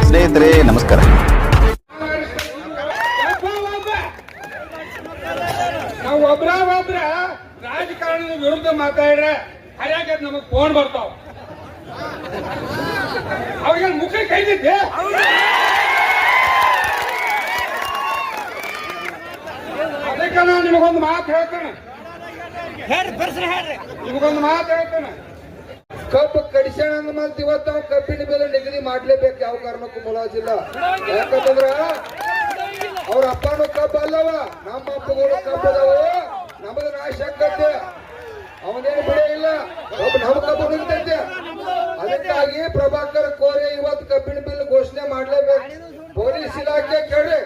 ಸ್ನೇಹಿತರೆ ನಮಸ್ಕಾರ. ನಾವು ಒಬ್ರ ರಾಜಕಾರಣದ ವಿರುದ್ಧ ಮಾತಾಡ್ರೆ ಹರ್ಯಾಕ ನಮಗ್ ಫೋನ್ ಬರ್ತಾವ. ಅವಾಗ ಮುಖ ಕೈದಿದ್ದೆ. ಅದಕ್ಕೆ ನಾನು ನಿಮಗೊಂದು ಮಾತು ಹೇಳ್ತೇನೆ. ಕಬ್ಬು ಕಡಿಸೋಣ ಮತ್ತೆ ಇವತ್ತು ನಾವು ಕಬ್ಬಿನ ಬೆಲೆ ನಿಗದಿ ಮಾಡ್ಲೇಬೇಕು. ಯಾವ ಕಾರಣಕ್ಕೂ ಮುಲಾಜಿಲ್ಲ. ಯಾಕಂತಂದ್ರ ಅವ್ರ ಅಪ್ಪನೂ ಕಬ್ಬು ಅಲ್ಲವ, ನಮ್ಮ ಅಪ್ಪಗಳು ಕಬ್ಬು ಅದಾವ. ನಮಗ ನಾಶ ಆಗ್ತೈತೆ, ಅವನೇನು ಬೆಳೆ ಇಲ್ಲ, ನಮ್ಮ ಕಬ್ಬು ನಿಲ್ತೈತೆ. ಅದಕ್ಕಾಗಿ ಪ್ರಭಾಕರ್ ಕೋರೆ ಇವತ್ತು ಕಬ್ಬಿನ ಬಿಲ್ ಘೋಷಣೆ ಮಾಡ್ಲೇಬೇಕು. ಪೊಲೀಸ್ ಇಲಾಖೆ ಕೇಳಿ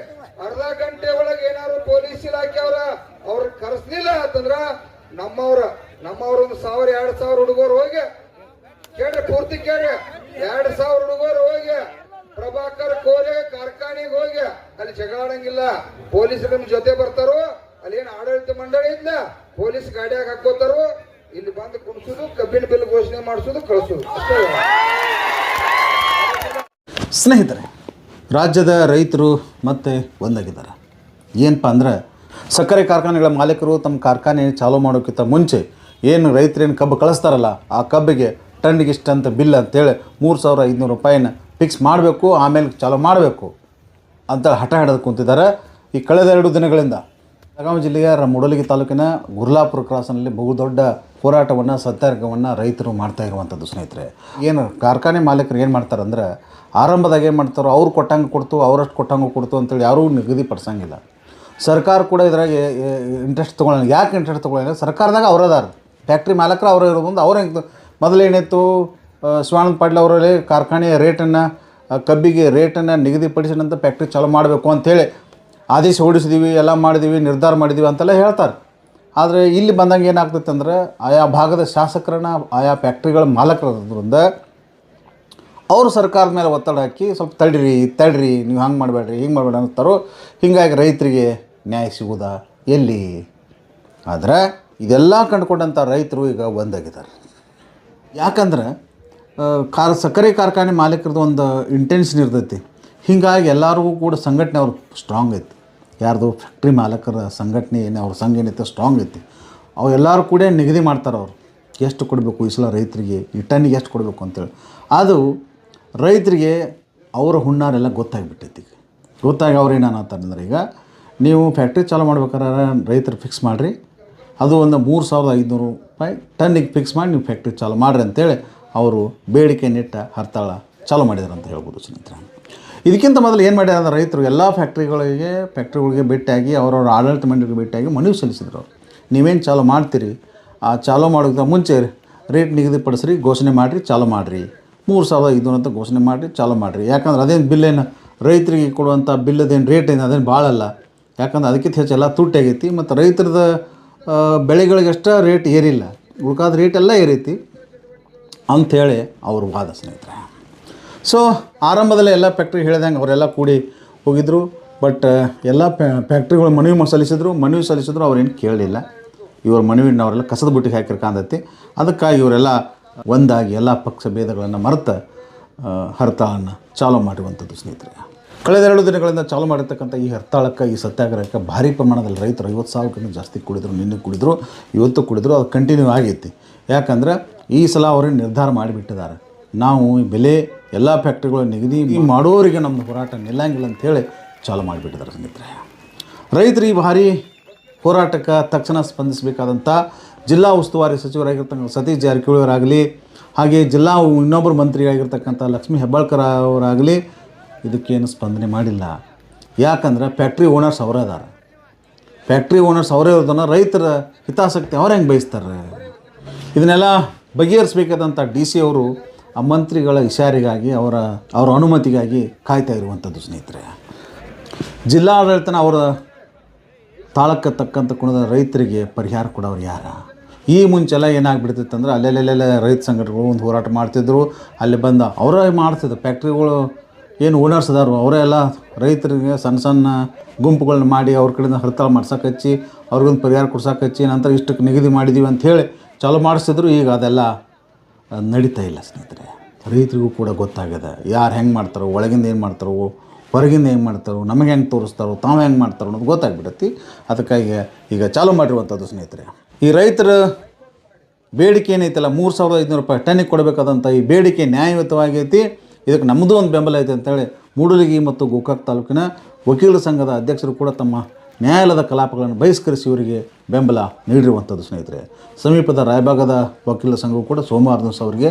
ಅರ್ಧ ಗಂಟೆ ಒಳಗೆ ಏನಾದ್ರು ಪೊಲೀಸ್ ಇಲಾಖೆ ಅವ್ರ ಕರೆಸ್ಲಿಲ್ಲ ಅಂತಂದ್ರ ನಮ್ಮವ್ರ 1,000 2,000 ಹುಡುಗರು ಹೋಗಿ ಕೇಳ್ರಿ, ಪೂರ್ತಿ ಕೇಳ್ರಿ. 2,000 ಹುಡುಗರು ಹೋಗಿ ಪ್ರಭಾಕರ್ ಕೋರೆ ಕಾರ್ಖಾನೆಗೆ ಹೋಗಿ ಅಲ್ಲಿ ಜಗಳಾಡಂಗಿಲ್ಲ. ಪೊಲೀಸರು ನಿಮ್ ಜೊತೆ ಬರ್ತಾರೋ, ಅಲ್ಲೇನು ಆಡಳಿತ ಮಂಡಳಿ ಇದ್ನ ಪೊಲೀಸ್ ಗಾಡಿಯಾಗ ಹಾಕೋತಾರೋ, ಇಲ್ಲಿ ಬಂದು ಕುಣಿಸೋದು, ಕಬ್ಬಿನ ಬಿಲ್ ಘೋಷಣೆ ಮಾಡಿಸೋದು, ಕಳಿಸೋದು ಅಷ್ಟೇ. ಸ್ನೇಹಿತರೆ, ರಾಜ್ಯದ ರೈತರು ಮತ್ತೆ ಒಂದಾಗಿದ್ದಾರೆ. ಏನಪ್ಪ ಅಂದ್ರೆ ಸಕ್ಕರೆ ಕಾರ್ಖಾನೆಗಳ ಮಾಲೀಕರು ತಮ್ಮ ಕಾರ್ಖಾನೆ ಚಾಲೂ ಮಾಡೋಕ್ಕಿಂತ ಮುಂಚೆ ಏನು ರೈತರೇನು ಕಬ್ಬು ಕಳಿಸ್ತಾರಲ್ಲ, ಆ ಕಬ್ಬಿಗೆ ಟನ್ನಿಗೆ ಇಷ್ಟಂತ ಬಿಲ್ ಅಂತೇಳಿ 3,500 ರೂಪಾಯಿನ ಫಿಕ್ಸ್ ಮಾಡಬೇಕು, ಆಮೇಲೆ ಚಾಲೂ ಮಾಡಬೇಕು ಅಂತ ಹಠ ಹಿಡಿದು ಕುಂತಿದ್ದಾರೆ. ಈ ಕಳೆದ 2 ದಿನಗಳಿಂದ ಬೆಳಗಾವಿ ಜಿಲ್ಲೆಯ ಮೂಡಲಗಿ ತಾಲೂಕಿನ ಗುರ್ಲಾಪುರ ಕ್ರಾಸ್ನಲ್ಲಿ ಬಹುದೊಡ್ಡ ಹೋರಾಟವನ್ನು, ಸತ್ಯಾಗ್ರಹವನ್ನು ರೈತರು ಮಾಡ್ತಾ ಇರುವಂಥದ್ದು. ಸ್ನೇಹಿತರೆ, ಏನು ಕಾರ್ಖಾನೆ ಮಾಲೀಕರು ಏನು ಮಾಡ್ತಾರಂದ್ರೆ ಆರಂಭದಾಗ ಏನು ಮಾಡ್ತಾರೋ ಅವ್ರು ಕೊಟ್ಟಂಗೆ ಕೊಡ್ತು, ಅವರಷ್ಟು ಕೊಟ್ಟಂಗೆ ಕೊಡ್ತು ಅಂತೇಳಿ ಯಾರೂ ನಿಗದಿಪಡಿಸಂಗಿಲ್ಲ. ಸರ್ಕಾರ ಕೂಡ ಇದ್ರಾಗೆ ಇಂಟ್ರೆಸ್ಟ್ ತೊಗೊಳ್ಳೋಣ. ಯಾಕೆ ಇಂಟ್ರೆಸ್ಟ್ ತೊಗೊಳ್ಳೋಣ? ಸರ್ಕಾರದಾಗ ಅವರದಾರ ಫ್ಯಾಕ್ಟ್ರಿ ಮಾಲಕರು ಅವರೇ ಇರೋದ್ರಿಂದ ಅವ್ರು ಹೆಂಗೆ ಮೊದಲೇನಿತ್ತು, ಶಿವಾನಂದ ಪಾಟೀಲ್ ಅವರಲ್ಲಿ ಕಾರ್ಖಾನೆಯ ರೇಟನ್ನು, ಕಬ್ಬಿಗೆ ರೇಟನ್ನು ನಿಗದಿಪಡಿಸಿದಂಥ ಫ್ಯಾಕ್ಟ್ರಿ ಚಾಲೂ ಮಾಡಬೇಕು ಅಂಥೇಳಿ ಆದೇಶ ಹೊಡಿಸಿದ್ದೀವಿ, ಎಲ್ಲ ಮಾಡಿದ್ದೀವಿ, ನಿರ್ಧಾರ ಮಾಡಿದ್ದೀವಿ ಅಂತೆಲ್ಲ ಹೇಳ್ತಾರೆ. ಆದರೆ ಇಲ್ಲಿ ಬಂದಂಗೆ ಏನಾಗ್ತೈತೆ ಅಂದ್ರೆ ಆಯಾ ಭಾಗದ ಶಾಸಕರನ್ನ, ಆಯಾ ಫ್ಯಾಕ್ಟ್ರಿಗಳ ಮಾಲಕರದ್ರಿಂದ ಅವರು ಸರ್ಕಾರದ ಮೇಲೆ ಒತ್ತಡ ಹಾಕಿ ಸ್ವಲ್ಪ ತಡ್ರಿ ನೀವು ಹಂಗೆ ಮಾಡಬೇಡ್ರಿ, ಹಿಂಗೆ ಮಾಡಬೇಡ ಅಂತಾರೋ. ಹೀಗಾಗಿ ರೈತರಿಗೆ ನ್ಯಾಯ ಸಿಗೋದಾ ಎಲ್ಲಿ? ಆದರೆ ಇದೆಲ್ಲ ಕಂಡುಕೊಂಡಂಥ ರೈತರು ಈಗ ಒಂದಾಗಿದ್ದಾರೆ. ಯಾಕಂದ್ರೆ ಸಕ್ಕರೆ ಕಾರ್ಖಾನೆ ಮಾಲೀಕರದ್ದು ಒಂದು ಇಂಟೆನ್ಷನ್ ಇರ್ತೈತಿ. ಹೀಗಾಗಿ ಎಲ್ಲರಿಗೂ ಕೂಡ ಸಂಘಟನೆ ಅವ್ರು ಸ್ಟ್ರಾಂಗ್ ಐತಿ. ಯಾರ್ದು ಫ್ಯಾಕ್ಟ್ರಿ ಮಾಲಕರ ಸಂಘಟನೆ ಏನು, ಅವ್ರ ಸಂಘ ಏನೈತೆ ಸ್ಟ್ರಾಂಗ್ ಐತಿ. ಅವು ಎಲ್ಲರೂ ಕೂಡ ನಿಗದಿ ಮಾಡ್ತಾರೆ ಅವರು ಎಷ್ಟು ಕೊಡಬೇಕು ಈ ಸಲ ರೈತರಿಗೆ, ಈ ಟನ್ನಿಗೆ ಎಷ್ಟು ಕೊಡಬೇಕು ಅಂತೇಳಿ. ಅದು ರೈತರಿಗೆ ಅವರ ಹುಣ್ಣಾರೆಲ್ಲ ಗೊತ್ತಾಗಿಬಿಟ್ಟೈತಿ. ಗೊತ್ತಾಗಿ ಅವ್ರು ಏನು ಅನ್ನತ್ತಾರಂದ್ರೆ, ಈಗ ನೀವು ಫ್ಯಾಕ್ಟ್ರಿ ಚಾಲೂ ಮಾಡ್ಬೇಕಾದ್ರೆ ರೈತರು ಫಿಕ್ಸ್ ಮಾಡಿರಿ, ಅದು ಒಂದು 3,500 ರೂಪಾಯಿ ಟನ್ನಿಗೆ ಫಿಕ್ಸ್ ಮಾಡಿ ನೀವು ಫ್ಯಾಕ್ಟ್ರಿ ಚಾಲೂ ಮಾಡಿರಿ ಅಂತೇಳಿ ಅವರು ಬೇಡಿಕೆ ನಿಟ್ಟ ಹರ್ತಾಳ ಚಾಲೂ ಮಾಡಿದಾರೆ ಅಂತ ಹೇಳ್ಬೋದು. ಸ್ನೇಹಿತರೆ, ಇದಕ್ಕಿಂತ ಮೊದಲು ಏನು ಮಾಡ್ಯಾರ ಅಂದ್ರೆ ರೈತರು ಎಲ್ಲ ಫ್ಯಾಕ್ಟ್ರಿಗಳಿಗೆ ಭೇಟಿಯಾಗಿ ಅವರವ್ರ ಆಡಳಿತ ಮಂಡಳಿಗೆ ಭೇಟಿಯಾಗಿ ಮನವಿ ಸಲ್ಲಿಸಿದ್ರು. ಅವರು ನೀವೇನು ಚಾಲೂ ಮಾಡ್ತೀರಿ, ಆ ಚಾಲೂ ಮಾಡೋಕ್ಕಿಂತ ಮುಂಚೆ ರೇಟ್ ನಿಗದಿಪಡಿಸ್ರಿ, ಘೋಷಣೆ ಮಾಡಿರಿ, ಚಾಲೂ ಮಾಡಿರಿ, 3,500 ಅಂತ ಘೋಷಣೆ ಮಾಡಿರಿ, ಚಾಲೂ ಮಾಡಿರಿ. ಯಾಕಂದ್ರೆ ಅದೇನು ಬಿಲ್ಲೇನು ರೈತರಿಗೆ ಕೊಡುವಂಥ ಬಿಲ್ಲದೇನು ರೇಟ್ ಏನು ಅದೇನು ಭಾಳ ಅಲ್ಲ. ಯಾಕಂದ್ರೆ ಅದಕ್ಕಿಂತ ಹೆಚ್ಚು ಎಲ್ಲ ತುಟ್ಟಾಗೈತಿ. ಮತ್ತು ರೈತರದ ಬೆಳೆಗಳಿಗಷ್ಟ ರೇಟ್ ಏರಿಲ್ಲ, ಉಳ್ಕಾದ ರೇಟೆಲ್ಲ ಏರೈತಿ ಅಂಥೇಳಿ ಅವ್ರ ವಾದ. ಸ್ನೇಹಿತರೆ, ಸೊ ಆರಂಭದಲ್ಲೇ ಎಲ್ಲ ಫ್ಯಾಕ್ಟ್ರಿ ಹೇಳ್ದಂಗೆ ಅವರೆಲ್ಲ ಕೂಡಿ ಹೋಗಿದ್ದರು. ಬಟ್ ಎಲ್ಲ ಫ್ಯಾಕ್ಟ್ರಿಗಳು ಮನವಿ ಸಲ್ಲಿಸಿದ್ರು ಅವ್ರೇನು ಕೇಳಲಿಲ್ಲ. ಇವ್ರ ಮನವಿನ ಅವರೆಲ್ಲ ಕಸದ ಬುಟ್ಟಿಗೆ ಹಾಕಿರ್ಕಾಂದೈತಿ. ಅದಕ್ಕಾಗಿ ಇವರೆಲ್ಲ ಒಂದಾಗಿ ಎಲ್ಲ ಪಕ್ಷ ಭೇದಗಳನ್ನು ಮರೆತು ಹರ್ತಾಳನ್ನು ಚಾಲೂ ಮಾಡಿರುವಂಥದ್ದು. ಸ್ನೇಹಿತರೆ, ಕಳೆದ 2 ದಿನಗಳಿಂದ ಚಾಲೂ ಮಾಡಿರ್ತಕ್ಕಂಥ ಈ ಹರ್ತಾಳಕ್ಕೆ, ಈ ಸತ್ಯಾಗ್ರಹಕ್ಕೆ ಭಾರಿ ಪ್ರಮಾಣದಲ್ಲಿ ರೈತರು 50,000ಕ್ಕಿಂತ ಜಾಸ್ತಿ ಕುಡಿದ್ರು. ನಿನ್ನೆ ಕುಡಿದ್ರು, ಇವತ್ತು ಕುಡಿದ್ರು. ಅದು ಕಂಟಿನ್ಯೂ ಆಗೈತಿ. ಯಾಕಂದ್ರೆ ಈ ಸಲ ಅವರು ನಿರ್ಧಾರ ಮಾಡಿಬಿಟ್ಟಿದ್ದಾರೆ, ನಾವು ಈ ಬೆಲೆ ಎಲ್ಲ ಫ್ಯಾಕ್ಟ್ರಿಗಳು ನಿಗದಿ ಮಾಡೋರಿಗೆ ನಮ್ಮದು ಹೋರಾಟ ನಿಲ್ಲಂಗಿಲ್ಲ ಅಂಥೇಳಿ ಚಾಲೂ ಮಾಡಿಬಿಟ್ಟಿದ್ದಾರೆ. ಸ್ನೇಹಿತರೆ, ರೈತರು ಈ ಭಾರಿ ಹೋರಾಟಕ್ಕೆ ತಕ್ಷಣ ಸ್ಪಂದಿಸಬೇಕಾದಂಥ ಜಿಲ್ಲಾ ಉಸ್ತುವಾರಿ ಸಚಿವರಾಗಿರ್ತಕ್ಕಂಥ ಸತೀಶ್ ಜಾರಕಿಹೊಳಿ ಅವರಾಗಲಿ, ಹಾಗೆ ಜಿಲ್ಲಾ ಇನ್ನೊಬ್ಬರು ಮಂತ್ರಿಯಾಗಿರ್ತಕ್ಕಂಥ ಲಕ್ಷ್ಮೀ ಹೆಬ್ಬಾಳ್ಕರ್ ಅವರಾಗಲಿ ಇದಕ್ಕೇನು ಸ್ಪಂದನೆ ಮಾಡಿಲ್ಲ. ಯಾಕಂದ್ರೆ ಫ್ಯಾಕ್ಟ್ರಿ ಓನರ್ಸ್ ಅವರೇ ಅದಾರ. ಫ್ಯಾಕ್ಟ್ರಿ ಓನರ್ಸ್ ಅವರೇ ಇರೋದನ್ನು ರೈತರ ಹಿತಾಸಕ್ತಿ ಅವ್ರು ಹೆಂಗೆ ಬಯಸ್ತಾರೆ? ಇದನ್ನೆಲ್ಲ ಬಗೆಹರಿಸಬೇಕಾದಂಥ DC ಅವರು ಆ ಮಂತ್ರಿಗಳ ಇಶಾರಿಗಾಗಿ, ಅವರ ಅನುಮತಿಗಾಗಿ ಕಾಯ್ತಾ ಇರುವಂಥದ್ದು. ಸ್ನೇಹಿತರೆ, ಜಿಲ್ಲಾಡಳಿತನ ಅವರ ತಾಳಕ್ಕೆ ತಕ್ಕಂಥ ಕುಣದ ರೈತರಿಗೆ ಪರಿಹಾರ ಕೊಡೋರು ಯಾರು? ಈ ಮುಂಚೆಲ್ಲ ಏನಾಗ್ಬಿಡ್ತಿತ್ತು ಅಂದ್ರೆ ಅಲ್ಲೆಲ್ಲೆಲ್ಲ ರೈತ ಸಂಘಟನೆಗಳು ಒಂದು ಹೋರಾಟ ಮಾಡ್ತಿದ್ರು. ಅಲ್ಲಿ ಬಂದು ಅವರೇ ಮಾಡ್ತಿದ್ರು. ಫ್ಯಾಕ್ಟ್ರಿಗಳು ಏನು ಓನರ್ಸ್ ಅದಾರು ಅವರೇ ಎಲ್ಲ ರೈತರಿಗೆ ಸಣ್ಣ ಗುಂಪುಗಳನ್ನ ಮಾಡಿ ಅವ್ರ ಕಡೆಯಿಂದ ಹಡ್ತಾಳ ಮಾಡ್ಸಕ್ಕೆ ಹಚ್ಚಿ ಅವ್ರಿಗೊಂದು ಪರಿಹಾರ ಕೊಡ್ಸಕ್ಕೆ ಹಚ್ಚಿ ನಂತರ ಇಷ್ಟಕ್ಕೆ ನಿಗದಿ ಮಾಡಿದ್ದೀವಿ ಅಂಥೇಳಿ ಚಾಲೂ ಮಾಡಿಸಿದ್ರು. ಈಗ ಅದೆಲ್ಲ ನಡೀತಾ ಇಲ್ಲ ಸ್ನೇಹಿತರೆ. ರೈತರಿಗೂ ಕೂಡ ಗೊತ್ತಾಗಿದೆ ಯಾರು ಹೆಂಗೆ ಮಾಡ್ತಾರೋ, ಒಳಗಿಂದ ಏನು ಮಾಡ್ತಾರೋ, ಹೊರಗಿಂದ ಹೆಂಗೆ ಮಾಡ್ತಾರೋ, ನಮಗೆ ಹೆಂಗೆ ತೋರಿಸ್ತಾರೋ, ತಾವು ಹೆಂಗೆ ಮಾಡ್ತಾರೋ ಅನ್ನೋದು ಗೊತ್ತಾಗ್ಬಿಡತ್ತಿ. ಅದಕ್ಕಾಗಿ ಈಗ ಚಾಲೂ ಮಾಡಿರುವಂಥದ್ದು ಸ್ನೇಹಿತರೆ. ಈ ರೈತರ ಬೇಡಿಕೆ ಏನೈತಲ್ಲ 3,500 ರೂಪಾಯಿ ಟನ್ನಿಗೆ ಕೊಡಬೇಕಾದಂಥ ಈ ಬೇಡಿಕೆ ನ್ಯಾಯಯುತವಾಗೈತಿ. ಇದಕ್ಕೆ ನಮ್ಮದು ಒಂದು ಬೆಂಬಲ ಐತೆ ಅಂತೇಳಿ ಮೂಡಲಗಿ ಮತ್ತು ಗೋಕಾಕ್ ತಾಲೂಕಿನ ವಕೀಲರ ಸಂಘದ ಅಧ್ಯಕ್ಷರು ಕೂಡ ತಮ್ಮ ನ್ಯಾಯಾಲಯದ ಕಲಾಪಗಳನ್ನು ಬಹಿಷ್ಕರಿಸಿ ಇವರಿಗೆ ಬೆಂಬಲ ನೀಡಿರುವಂಥದ್ದು ಸ್ನೇಹಿತರೆ. ಸಮೀಪದ ರಾಯಬಾಗದ ವಕೀಲರ ಸಂಘವು ಕೂಡ ಸೋಮವಾರ ದಿವಸ ಅವರಿಗೆ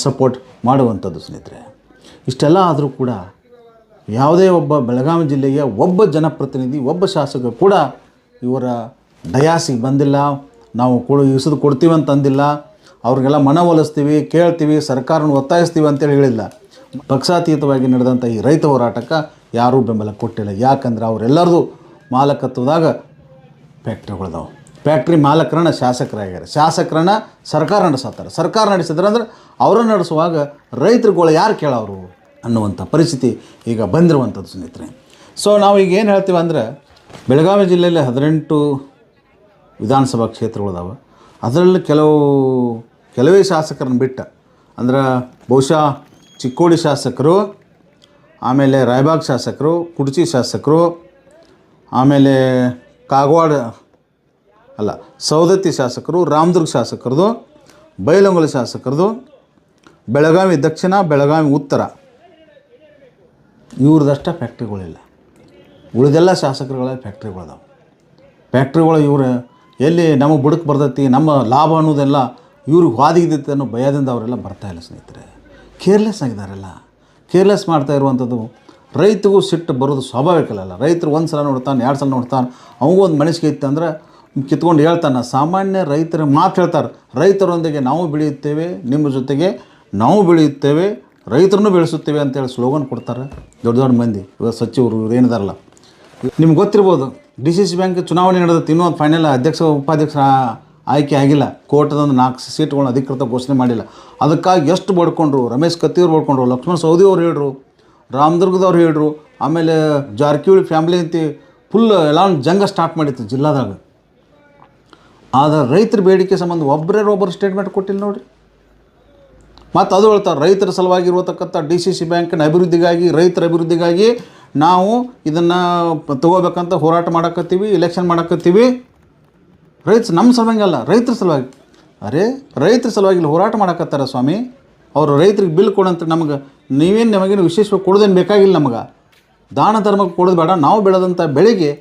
ಸಪೋರ್ಟ್ ಮಾಡುವಂಥದ್ದು ಸ್ನೇಹಿತರೆ. ಇಷ್ಟೆಲ್ಲ ಆದರೂ ಕೂಡ ಯಾವುದೇ ಒಬ್ಬ ಬೆಳಗಾವಿ ಜಿಲ್ಲೆಯ ಒಬ್ಬ ಜನಪ್ರತಿನಿಧಿ, ಒಬ್ಬ ಶಾಸಕ ಕೂಡ ಇವರ ಡಯಾಸಿಗೆ ಬಂದಿಲ್ಲ. ನಾವು ಇಸದು ಕೊಡ್ತೀವಿ ಅಂತಂದಿಲ್ಲ. ಅವ್ರಿಗೆಲ್ಲ ಮನವೊಲಿಸ್ತೀವಿ, ಕೇಳ್ತೀವಿ, ಸರ್ಕಾರನ ಒತ್ತಾಯಿಸ್ತೀವಿ ಅಂತೇಳಿ ಹೇಳಿಲ್ಲ. ಪಕ್ಷಾತೀತವಾಗಿ ನಡೆದಂಥ ಈ ರೈತ ಹೋರಾಟಕ್ಕೆ ಯಾರೂ ಬೆಂಬಲ ಕೊಟ್ಟಿಲ್ಲ. ಯಾಕಂದ್ರೆ ಅವರೆಲ್ಲರದು ಮಾಲಕತ್ವದಾಗ ಫ್ಯಾಕ್ಟ್ರಿಗಳದಾವೆ. ಫ್ಯಾಕ್ಟ್ರಿ ಮಾಲಕರನ್ನ ಶಾಸಕರಾಗ್ಯಾರ, ಶಾಸಕರನ್ನ ಸರ್ಕಾರ ನಡೆಸತ್ತಾರೆ. ಸರ್ಕಾರ ನಡೆಸಿದ್ರೆ ಅಂದ್ರೆ ಅವರನ್ನು ನಡೆಸುವಾಗ ರೈತರುಗಳು ಯಾರು ಕೇಳೋರು ಅನ್ನುವಂಥ ಪರಿಸ್ಥಿತಿ ಈಗ ಬಂದಿರುವಂಥದ್ದು ಸ್ನೇಹಿತರೆ. ಸೊ ನಾವು ಈಗ ಏನು ಹೇಳ್ತೀವಿ ಅಂದರೆ, ಬೆಳಗಾವಿ ಜಿಲ್ಲೆಯಲ್ಲಿ 18 ವಿಧಾನಸಭಾ ಕ್ಷೇತ್ರಗಳಿದಾವೆ. ಅದರಲ್ಲಿ ಕೆಲವೇ ಶಾಸಕರನ್ನು ಬಿಟ್ಟ ಅಂದ್ರೆ ಬಹುಶಃ ಚಿಕ್ಕೋಡಿ ಶಾಸಕರು, ಆಮೇಲೆ ರಾಯಬಾಗ್ ಶಾಸಕರು, ಕುಡ್ಚಿ ಶಾಸಕರು, ಆಮೇಲೆ ಸವದತ್ತಿ ಶಾಸಕರು, ರಾಮದುರ್ಗ ಶಾಸಕರದು, ಬೈಲಹೊಂಗಲ ಶಾಸಕರದು, ಬೆಳಗಾವಿ ದಕ್ಷಿಣ, ಬೆಳಗಾವಿ ಉತ್ತರ, ಇವ್ರದಷ್ಟೇ ಫ್ಯಾಕ್ಟ್ರಿಗಳಿಲ್ಲ. ಉಳಿದೆಲ್ಲ ಶಾಸಕರುಗಳ ಫ್ಯಾಕ್ಟ್ರಿಗಳದಾವೆ. ಫ್ಯಾಕ್ಟ್ರಿಗಳು ಇವರು ಎಲ್ಲಿ ನಮಗೆ ಬುಡಕ್ಕೆ ಬರ್ತೈತಿ, ನಮ್ಮ ಲಾಭ ಅನ್ನೋದೆಲ್ಲ ಇವ್ರಿಗೆ ವಾದಿಗಿದ್ದೈತೆ ಅನ್ನೋ ಭಯದಿಂದ ಅವರೆಲ್ಲ ಬರ್ತಾಯಿಲ್ಲ ಸ್ನೇಹಿತರೆ. ಕೇರ್ಲೆಸ್ ಆಗಿದ್ದಾರೆಲ್ಲ. ಕೇರ್ಲೆಸ್ ಮಾಡ್ತಾ ಇರುವಂಥದ್ದು. ರೈತಗೂ ಸಿಟ್ಟು ಬರೋದು ಸ್ವಾಭಾವಿಕಲ್ಲ. ರೈತರು ಒಂದು ಸಲ ನೋಡ್ತಾನೆ, 2 ಸಲ ನೋಡ್ತಾನೆ, ಅವನಿಗೂ ಒಂದು ಮನಸ್ಸಿಗೆ ಇತ್ತು ಅಂದ್ರೆ ಕಿತ್ಕೊಂಡು ಹೇಳ್ತಾನೆ. ಸಾಮಾನ್ಯ ರೈತರ ಮಾತು ಹೇಳ್ತಾರೆ, ರೈತರೊಂದಿಗೆ ನಾವು ಬೆಳೆಯುತ್ತೇವೆ, ನಿಮ್ಮ ಜೊತೆಗೆ ನಾವು ಬೆಳೆಯುತ್ತೇವೆ, ರೈತರನ್ನು ಬೆಳೆಸುತ್ತೇವೆ ಅಂತೇಳಿ ಸ್ಲೋಗನ್ ಕೊಡ್ತಾರೆ ದೊಡ್ಡ ದೊಡ್ಡ ಮಂದಿ. ಇವಾಗ ಸಚಿವರು ಇವ್ರು ಏನಿದಾರಲ್ಲ, ನಿಮ್ಗೆ ಗೊತ್ತಿರ್ಬೋದು DCC ಬ್ಯಾಂಕ್ ಚುನಾವಣೆ ನಡೆದತ್ತು. ಇನ್ನೂ ಒಂದು ಫೈನಲ್ ಅಧ್ಯಕ್ಷ ಉಪಾಧ್ಯಕ್ಷರ ಆಯ್ಕೆ ಆಗಿಲ್ಲ. ಕೋರ್ಟದೊಂದು 4 ಸೀಟ್ಗಳನ್ನ ಅಧಿಕೃತ ಘೋಷಣೆ ಮಾಡಿಲ್ಲ. ಅದಕ್ಕಾಗಿ ಎಷ್ಟು ಬಡ್ಕೊಂಡ್ರು, ರಮೇಶ್ ಕತ್ತಿಯವ್ರು ಬಡ್ಕೊಂಡ್ರು, ಲಕ್ಷ್ಮಣ ಸವದಿ ಅವ್ರು ಹೇಳ್ರು, ರಾಮದುರ್ಗದವ್ರು ಹೇಳ್ರು, ಆಮೇಲೆ ಜಾರಕಿಹೊಳಿ ಫ್ಯಾಮಿಲಿ ಅಂತ ಫುಲ್ ಎಲ್ಲ ಜಂಗ ಸ್ಟಾರ್ಟ್ ಮಾಡಿತ್ತು ಜಿಲ್ಲಾದಾಗ. ಆದರೆ ರೈತರ ಬೇಡಿಕೆ ಸಂಬಂಧ ಒಬ್ಬರು ಸ್ಟೇಟ್ಮೆಂಟ್ ಕೊಟ್ಟಿಲ್ಲ ನೋಡಿರಿ. ಮತ್ತು ಅದು ಹೇಳ್ತಾರೆ, ರೈತರ ಸಲುವಾಗಿ ಇರತಕ್ಕಂಥ DCC ಬ್ಯಾಂಕಿನ ಅಭಿವೃದ್ಧಿಗಾಗಿ, ರೈತರ ಅಭಿವೃದ್ಧಿಗಾಗಿ ನಾವು ಇದನ್ನು ತಗೋಬೇಕಂತ ಹೋರಾಟ ಮಾಡಕತ್ತೀವಿ, ಇಲೆಕ್ಷನ್ ಮಾಡಕತ್ತೀವಿ. ನಮ್ಮ ಸಲುವಾಗಿ ಅಲ್ಲ, ರೈತರ ಸಲುವಾಗಿ. ಅರೆ ರೈತರ ಸಲುವಾಗಿ ಇಲ್ಲಿ ಹೋರಾಟ ಮಾಡಕತ್ತಾರ ಸ್ವಾಮಿ. ಅವರು ರೈತರಿಗೆ ಬಿಲ್ ಕೊಡಂತ ನಮಗೇನು ವಿಶೇಷವಾಗಿ ಕೊಡೋದೇನು ಬೇಕಾಗಿಲ್ಲ. ನಮಗೆ ದಾನ ಧರ್ಮಕ್ಕೆ ಕೊಡೋದು ಬೇಡ. ನಾವು ಬೆಳೆದಂಥ ಬೆಳೆಗೆ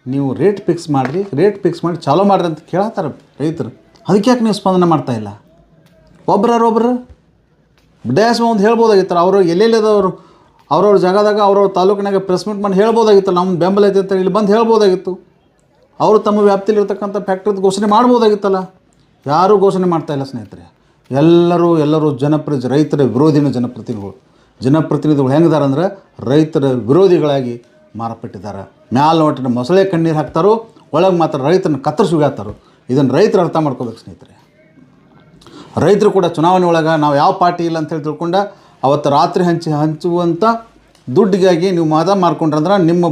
ನೀವು ರೇಟ್ ಫಿಕ್ಸ್ ಮಾಡಿರಿ, ರೇಟ್ ಫಿಕ್ಸ್ ಮಾಡಿ ಚಾಲೂ ಮಾಡಿರಿ ಅಂತ ಕೇಳತ್ತಾರೆ ರೈತರು. ಅದಕ್ಕೆ ಯಾಕೆ ನೀವು ಸ್ಪಂದನೆ ಮಾಡ್ತಾಯಿಲ್ಲ? ಒಬ್ಬರು ಡ್ಯಾಸ್ ಒಂದು ಹೇಳ್ಬೋದಾಗಿತ್ತು. ಅವರು ಎಲ್ಲೆಲ್ಲಿದವರು ಅವ್ರವ್ರ ಜಾಗದಾಗ ಅವ್ರವ್ರ ತಾಲೂಕಿನಾಗ ಪ್ರೆಸ್ ಮೀಟ್ ಮಾಡಿ ಹೇಳ್ಬೋದಾಗಿತ್ತು, ನಮ್ಮ ಬೆಂಬಲ ಐತೆ ಅಂತ ಇಲ್ಲಿ ಬಂದು ಹೇಳ್ಬೋದಾಗಿತ್ತು. ಅವರು ತಮ್ಮ ವ್ಯಾಪ್ತಿಯಲ್ಲಿರ್ತಕ್ಕಂಥ ಫ್ಯಾಕ್ಟ್ರಿದು ಘೋಷಣೆ ಮಾಡ್ಬೋದಾಗಿತ್ತಲ್ಲ. ಯಾರೂ ಘೋಷಣೆ ಮಾಡ್ತಾಯಿಲ್ಲ ಸ್ನೇಹಿತರೆ. ಎಲ್ಲರೂ ರೈತರ ವಿರೋಧಿನ ಜನಪ್ರತಿನಿಧಿಗಳು ಹೆಂಗಿದ್ದಾರೆ ಅಂದರೆ ರೈತರ ವಿರೋಧಿಗಳಾಗಿ ಮಾರ್ಪಟ್ಟಿದ್ದಾರೆ. ಮ್ಯಾಲ ನೋಟಿನ ಮೊಸಳೆ ಕಣ್ಣೀರು ಹಾಕ್ತಾರೋ, ಒಳಗೆ ಮಾತ್ರ ರೈತರನ್ನ ಕತ್ತರಿಸಿ ಹೋಗ್ತಾರೋ. ಇದನ್ನು ರೈತರು ಅರ್ಥ ಮಾಡ್ಕೋಬೇಕು ಸ್ನೇಹಿತರೆ. ರೈತರು ಕೂಡ ಚುನಾವಣೆ ಒಳಗೆ ನಾವು ಯಾವ ಪಾರ್ಟಿ ಇಲ್ಲ ಅಂತೇಳಿ ತಿಳ್ಕೊಂಡು ಅವತ್ತು ರಾತ್ರಿ ಹಂಚುವಂಥ ದುಡ್ಡಿಗಾಗಿ ನೀವು ಮಾಡ್ಕೊಂಡ್ರಂದ್ರೆ ನಿಮ್ಮ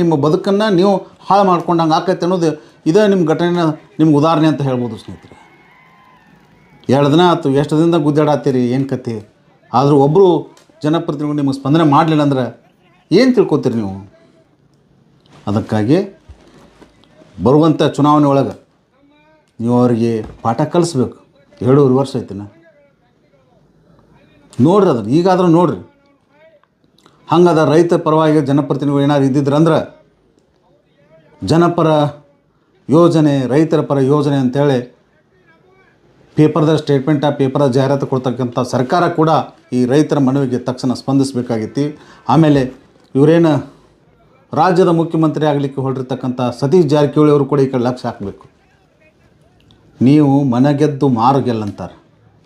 ನಿಮ್ಮ ಬದುಕನ್ನು ನೀವು ಹಾಳು ಮಾಡ್ಕೊಂಡಂಗೆ ಆಕೈತೆ ಅನ್ನೋದು ಇದೇ ನಿಮ್ಮ ಘಟನೆ, ನಿಮ್ಗೆ ಉದಾಹರಣೆ ಅಂತ ಹೇಳ್ಬೋದು ಸ್ನೇಹಿತರೆ. 2 ದಿನ ಆಯ್ತು, ಎಷ್ಟು ದಿನದಾಗ ಗುದ್ದಾಡತ್ತೀರಿ, ಏನು ಕತೆ. ಆದರೂ ಒಬ್ಬರು ಜನಪ್ರತಿನಿಧಿಗಳು ನಿಮಗೆ ಸ್ಪಂದನೆ ಮಾಡಲಿಲ್ಲ ಅಂದ್ರೆ ಏನು ತಿಳ್ಕೊತೀರಿ ನೀವು? ಅದಕ್ಕಾಗಿ ಬರುವಂಥ ಚುನಾವಣೆ ಒಳಗೆ ನೀವು ಅವರಿಗೆ ಪಾಠ ಕಲಿಸ್ಬೇಕು. 2.5 ವರ್ಷ ಐತಿನ ನೋಡ್ರಿ, ಅದನ್ನು ಈಗಾದರೂ ನೋಡ್ರಿ. ಹಂಗದ ರೈತ ಪರವಾಗಿ ಜನಪ್ರತಿನಿಧಿಗಳು ಏನಾದ್ರು ಇದ್ದಿದ್ರಂದ್ರೆ ಜನಪರ ಯೋಜನೆ, ರೈತರ ಪರ ಯೋಜನೆ ಅಂಥೇಳಿ ಪೇಪರ್ದ ಸ್ಟೇಟ್ಮೆಂಟ್, ಪೇಪರ್ದ ಜಾಹೀರಾತು ಕೊಡ್ತಕ್ಕಂಥ ಸರ್ಕಾರ ಕೂಡ ಈ ರೈತರ ಮನವಿಗೆ ತಕ್ಷಣ ಸ್ಪಂದಿಸಬೇಕಾಗಿತ್ತು. ಆಮೇಲೆ ಇವರೇನು ರಾಜ್ಯದ ಮುಖ್ಯಮಂತ್ರಿ ಆಗಲಿಕ್ಕೆ ಹೊರಟಿರ್ತಕ್ಕಂಥ ಸತೀಶ್ ಜಾರಕಿಹೊಳಿ ಅವರು ಕೂಡ ಈ ಕಡೆ ಲಕ್ಷ್ಯ ಹಾಕಬೇಕು. ನೀವು ಮನೆ ಗೆದ್ದು ಮಾರು ಗೆಲ್ಲಂತಾರೆ.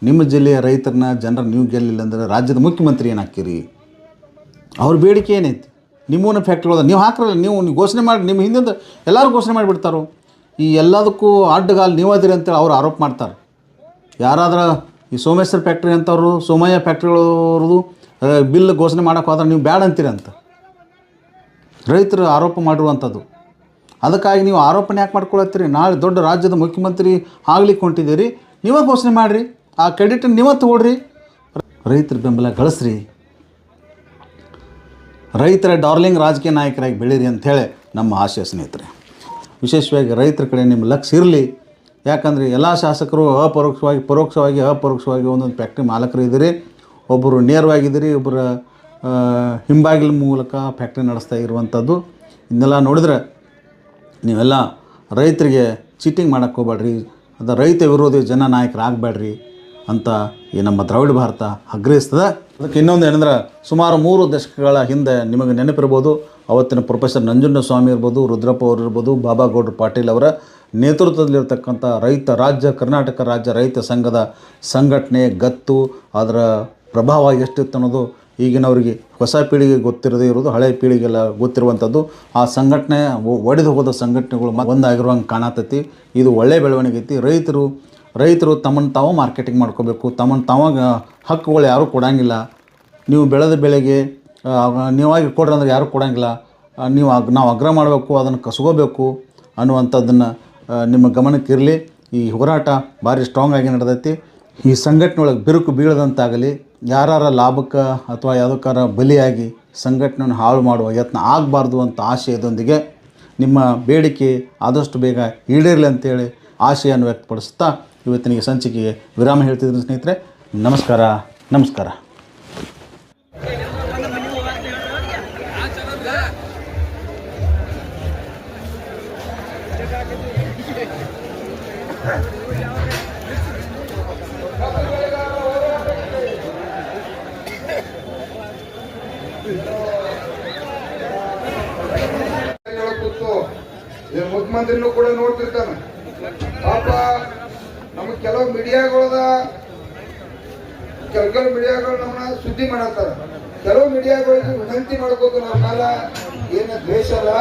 ನಿಮ್ಮ ಜಿಲ್ಲೆಯ ರೈತರನ್ನ ಜನರು ನೀವು ಗೆಲ್ಲಿಲ್ಲ ಅಂದರೆ ರಾಜ್ಯದ ಮುಖ್ಯಮಂತ್ರಿ ಏನು ಹಾಕಿರಿ? ಅವ್ರ ಬೇಡಿಕೆ ಏನೈತಿ? ನಿಮ್ಮೂನ ಫ್ಯಾಕ್ಟ್ರಿಗಳದ ನೀವು ಹಾಕ್ರಲ್ಲ, ನೀವು ಘೋಷಣೆ ಮಾಡಿ, ನಿಮ್ಮ ಹಿಂದಿಂದ ಎಲ್ಲರೂ ಘೋಷಣೆ ಮಾಡಿಬಿಡ್ತಾರೋ. ಈ ಎಲ್ಲದಕ್ಕೂ ಅಡ್ಡಗಾಲು ನೀವದಿರಿ ಅಂತೇಳಿ ಅವ್ರು ಆರೋಪ ಮಾಡ್ತಾರೆ. ಯಾರಾದ್ರೆ ಈ ಸೋಮೇಶ್ವರ ಫ್ಯಾಕ್ಟ್ರಿ ಅಂತವರು, ಸೋಮಯ್ಯ ಫ್ಯಾಕ್ಟ್ರಿಗಳವ್ರದ್ದು ಬಿಲ್ ಘೋಷಣೆ ಮಾಡೋಕೆ ಹೋದ್ರೆ ನೀವು ಬ್ಯಾಡ ಅಂತೀರಿ ಅಂತ ರೈತರು ಆರೋಪ ಮಾಡಿರುವಂಥದ್ದು. ಅದಕ್ಕಾಗಿ ನೀವು ಆರೋಪಣೆ ಯಾಕೆ ಮಾಡ್ಕೊಳತ್ತೀರಿ? ನಾಳೆ ದೊಡ್ಡ ರಾಜ್ಯದ ಮುಖ್ಯಮಂತ್ರಿ ಆಗ್ಲಿಕ್ಕೆ ಹೊಂಟಿದ್ದೀರಿ, ನೀವೇ ಘೋಷಣೆ ಮಾಡಿರಿ, ಆ ಕ್ರೆಡಿಟನ್ನು ನೀವೇ ತಗೊಳ್ರಿ, ರೈತರ ಬೆಂಬಲ ಗಳಿಸ್ರಿ, ರೈತರ ಡಾರ್ಲಿಂಗ್ ರಾಜಕೀಯ ನಾಯಕರಾಗಿ ಬೆಳೀರಿ ಅಂಥೇಳಿ ನಮ್ಮ ಆಶಯ ಸ್ನೇಹಿತರೆ. ವಿಶೇಷವಾಗಿ ರೈತರ ಕಡೆ ನಿಮ್ಮ ಲಕ್ಷ್ಯ ಇರಲಿ. ಯಾಕಂದರೆ ಎಲ್ಲ ಶಾಸಕರು ಪರೋಕ್ಷವಾಗಿ ಒಂದೊಂದು ಫ್ಯಾಕ್ಟ್ರಿ ಮಾಲಕರು ಇದ್ದೀರಿ. ಒಬ್ಬರು ನೇರವಾಗಿದ್ದೀರಿ, ಒಬ್ಬರ ಹಿಂಬಾಗಿಲ ಮೂಲಕ ಫ್ಯಾಕ್ಟ್ರಿ ನಡೆಸ್ತಾ ಇರುವಂಥದ್ದು. ಇದನ್ನೆಲ್ಲ ನೋಡಿದ್ರೆ ನೀವೆಲ್ಲ ರೈತರಿಗೆ ಚೀಟಿಂಗ್ ಮಾಡೋಕ್ಕೆ ಹೋಗ್ಬೇಡ್ರಿ, ಅದು ರೈತ ವಿರೋಧಿ ಜನನಾಯಕರಾಗಬೇಡ್ರಿ ಅಂತ ಈ ನಮ್ಮ ದ್ರಾವಿಡ ಭಾರತ ಆಗ್ರಹಿಸ್ತದೆ. ಅದಕ್ಕೆ ಇನ್ನೊಂದು ಏನಂದ್ರೆ, ಸುಮಾರು 3 ದಶಕಗಳ ಹಿಂದೆ ನಿಮಗೆ ನೆನಪಿರ್ಬೋದು, ಅವತ್ತಿನ ಪ್ರೊಫೆಸರ್ ನಂಜುಂಡಸ್ವಾಮಿ ಇರ್ಬೋದು, ರುದ್ರಪ್ಪ ಅವರು ಇರ್ಬೋದು, ಬಾಬಾ ಗೌಡ್ರ ಪಾಟೀಲ್ ಅವರ ನೇತೃತ್ವದಲ್ಲಿರ್ತಕ್ಕಂಥ ಕರ್ನಾಟಕ ರಾಜ್ಯ ರೈತ ಸಂಘದ ಸಂಘಟನೆ ಗತ್ತು, ಅದರ ಪ್ರಭಾವ ಎಷ್ಟಿತ್ತು ಅನ್ನೋದು ಈಗಿನವರಿಗೆ ಹೊಸ ಪೀಳಿಗೆ ಗೊತ್ತಿರದೇ ಇರೋದು, ಹಳೆಯ ಪೀಳಿಗೆಲ್ಲ ಗೊತ್ತಿರುವಂಥದ್ದು. ಆ ಸಂಘಟನೆ ಒಡೆದು ಹೋದ ಸಂಘಟನೆಗಳು ಒಂದಾಗಿರುವಂಗೆ ಕಾಣತೈತಿ. ಇದು ಒಳ್ಳೆಯ ಬೆಳವಣಿಗೆ ಐತಿ. ರೈತರು ತಮ್ಮನ್ನು ತಾವು ಮಾರ್ಕೆಟಿಂಗ್ ಮಾಡ್ಕೋಬೇಕು. ತಮ್ಮನ್ನು ತಾವಾಗ ಹಕ್ಕುಗಳು ಯಾರೂ ಕೊಡೋಂಗಿಲ್ಲ. ನೀವು ಬೆಳೆದ ಬೆಳೆಗೆ ನೀವಾಗಿ ಕೊಡ್ರಿ ಅಂದ್ರೆ ಯಾರೂ ಕೊಡೋಂಗಿಲ್ಲ. ನಾವು ಅಗ್ರ ಮಾಡಬೇಕು, ಅದನ್ನು ಕಸ್ಕೋಬೇಕು ಅನ್ನುವಂಥದ್ದನ್ನು ನಿಮ್ಮ ಗಮನಕ್ಕಿರಲಿ. ಈ ಹೋರಾಟ ಭಾರಿ ಸ್ಟ್ರಾಂಗ್ ಆಗಿ ನಡೆದೈತಿ. ಈ ಸಂಘಟನೆ ಒಳಗೆ ಬಿರುಕು ಬೀಳದಂತಾಗಲಿ, ಯಾರ ಲಾಭಕ್ಕೆ ಅಥವಾ ಯಾವುದಕ್ಕಾರ ಬಲಿಯಾಗಿ ಸಂಘಟನೆಯನ್ನು ಹಾಳು ಮಾಡುವ ಯತ್ನ ಆಗಬಾರ್ದು ಅಂತ ಆಶಯದೊಂದಿಗೆ ನಿಮ್ಮ ಬೇಡಿಕೆ ಆದಷ್ಟು ಬೇಗ ಈಡೇರಲಿ ಅಂತೇಳಿ ಆಶೆಯನ್ನು ವ್ಯಕ್ತಪಡಿಸ್ತಾ ಇವತ್ತಿನ ಈ ಸಂಚಿಕೆಗೆ ವಿರಾಮ ಹೇಳ್ತಿದ್ದೀನಿ ಸ್ನೇಹಿತರೆ. ನಮಸ್ಕಾರ. ಮುಖ್ಯಮಂತ್ರಿನೂ ಕೂಡ ನೋಡ್ತಿರ್ತಾನೆ. ಪಾಪ ನಮಗೆ ಕೆಲವು ಮೀಡಿಯಾಗಳು ನಮ್ಮನ್ನ ಸುದ್ದಿ ಮಾಡತ್ತಾರ. ಕೆಲವು ಮೀಡಿಯಾಗಳಿಗೆ ವಿನಂತಿ ಮಾಡ್ಬೋದು, ನಮ್ಮ ಕಾಲ ಏನು ದ್ವೇಷ ಅಲ್ಲ,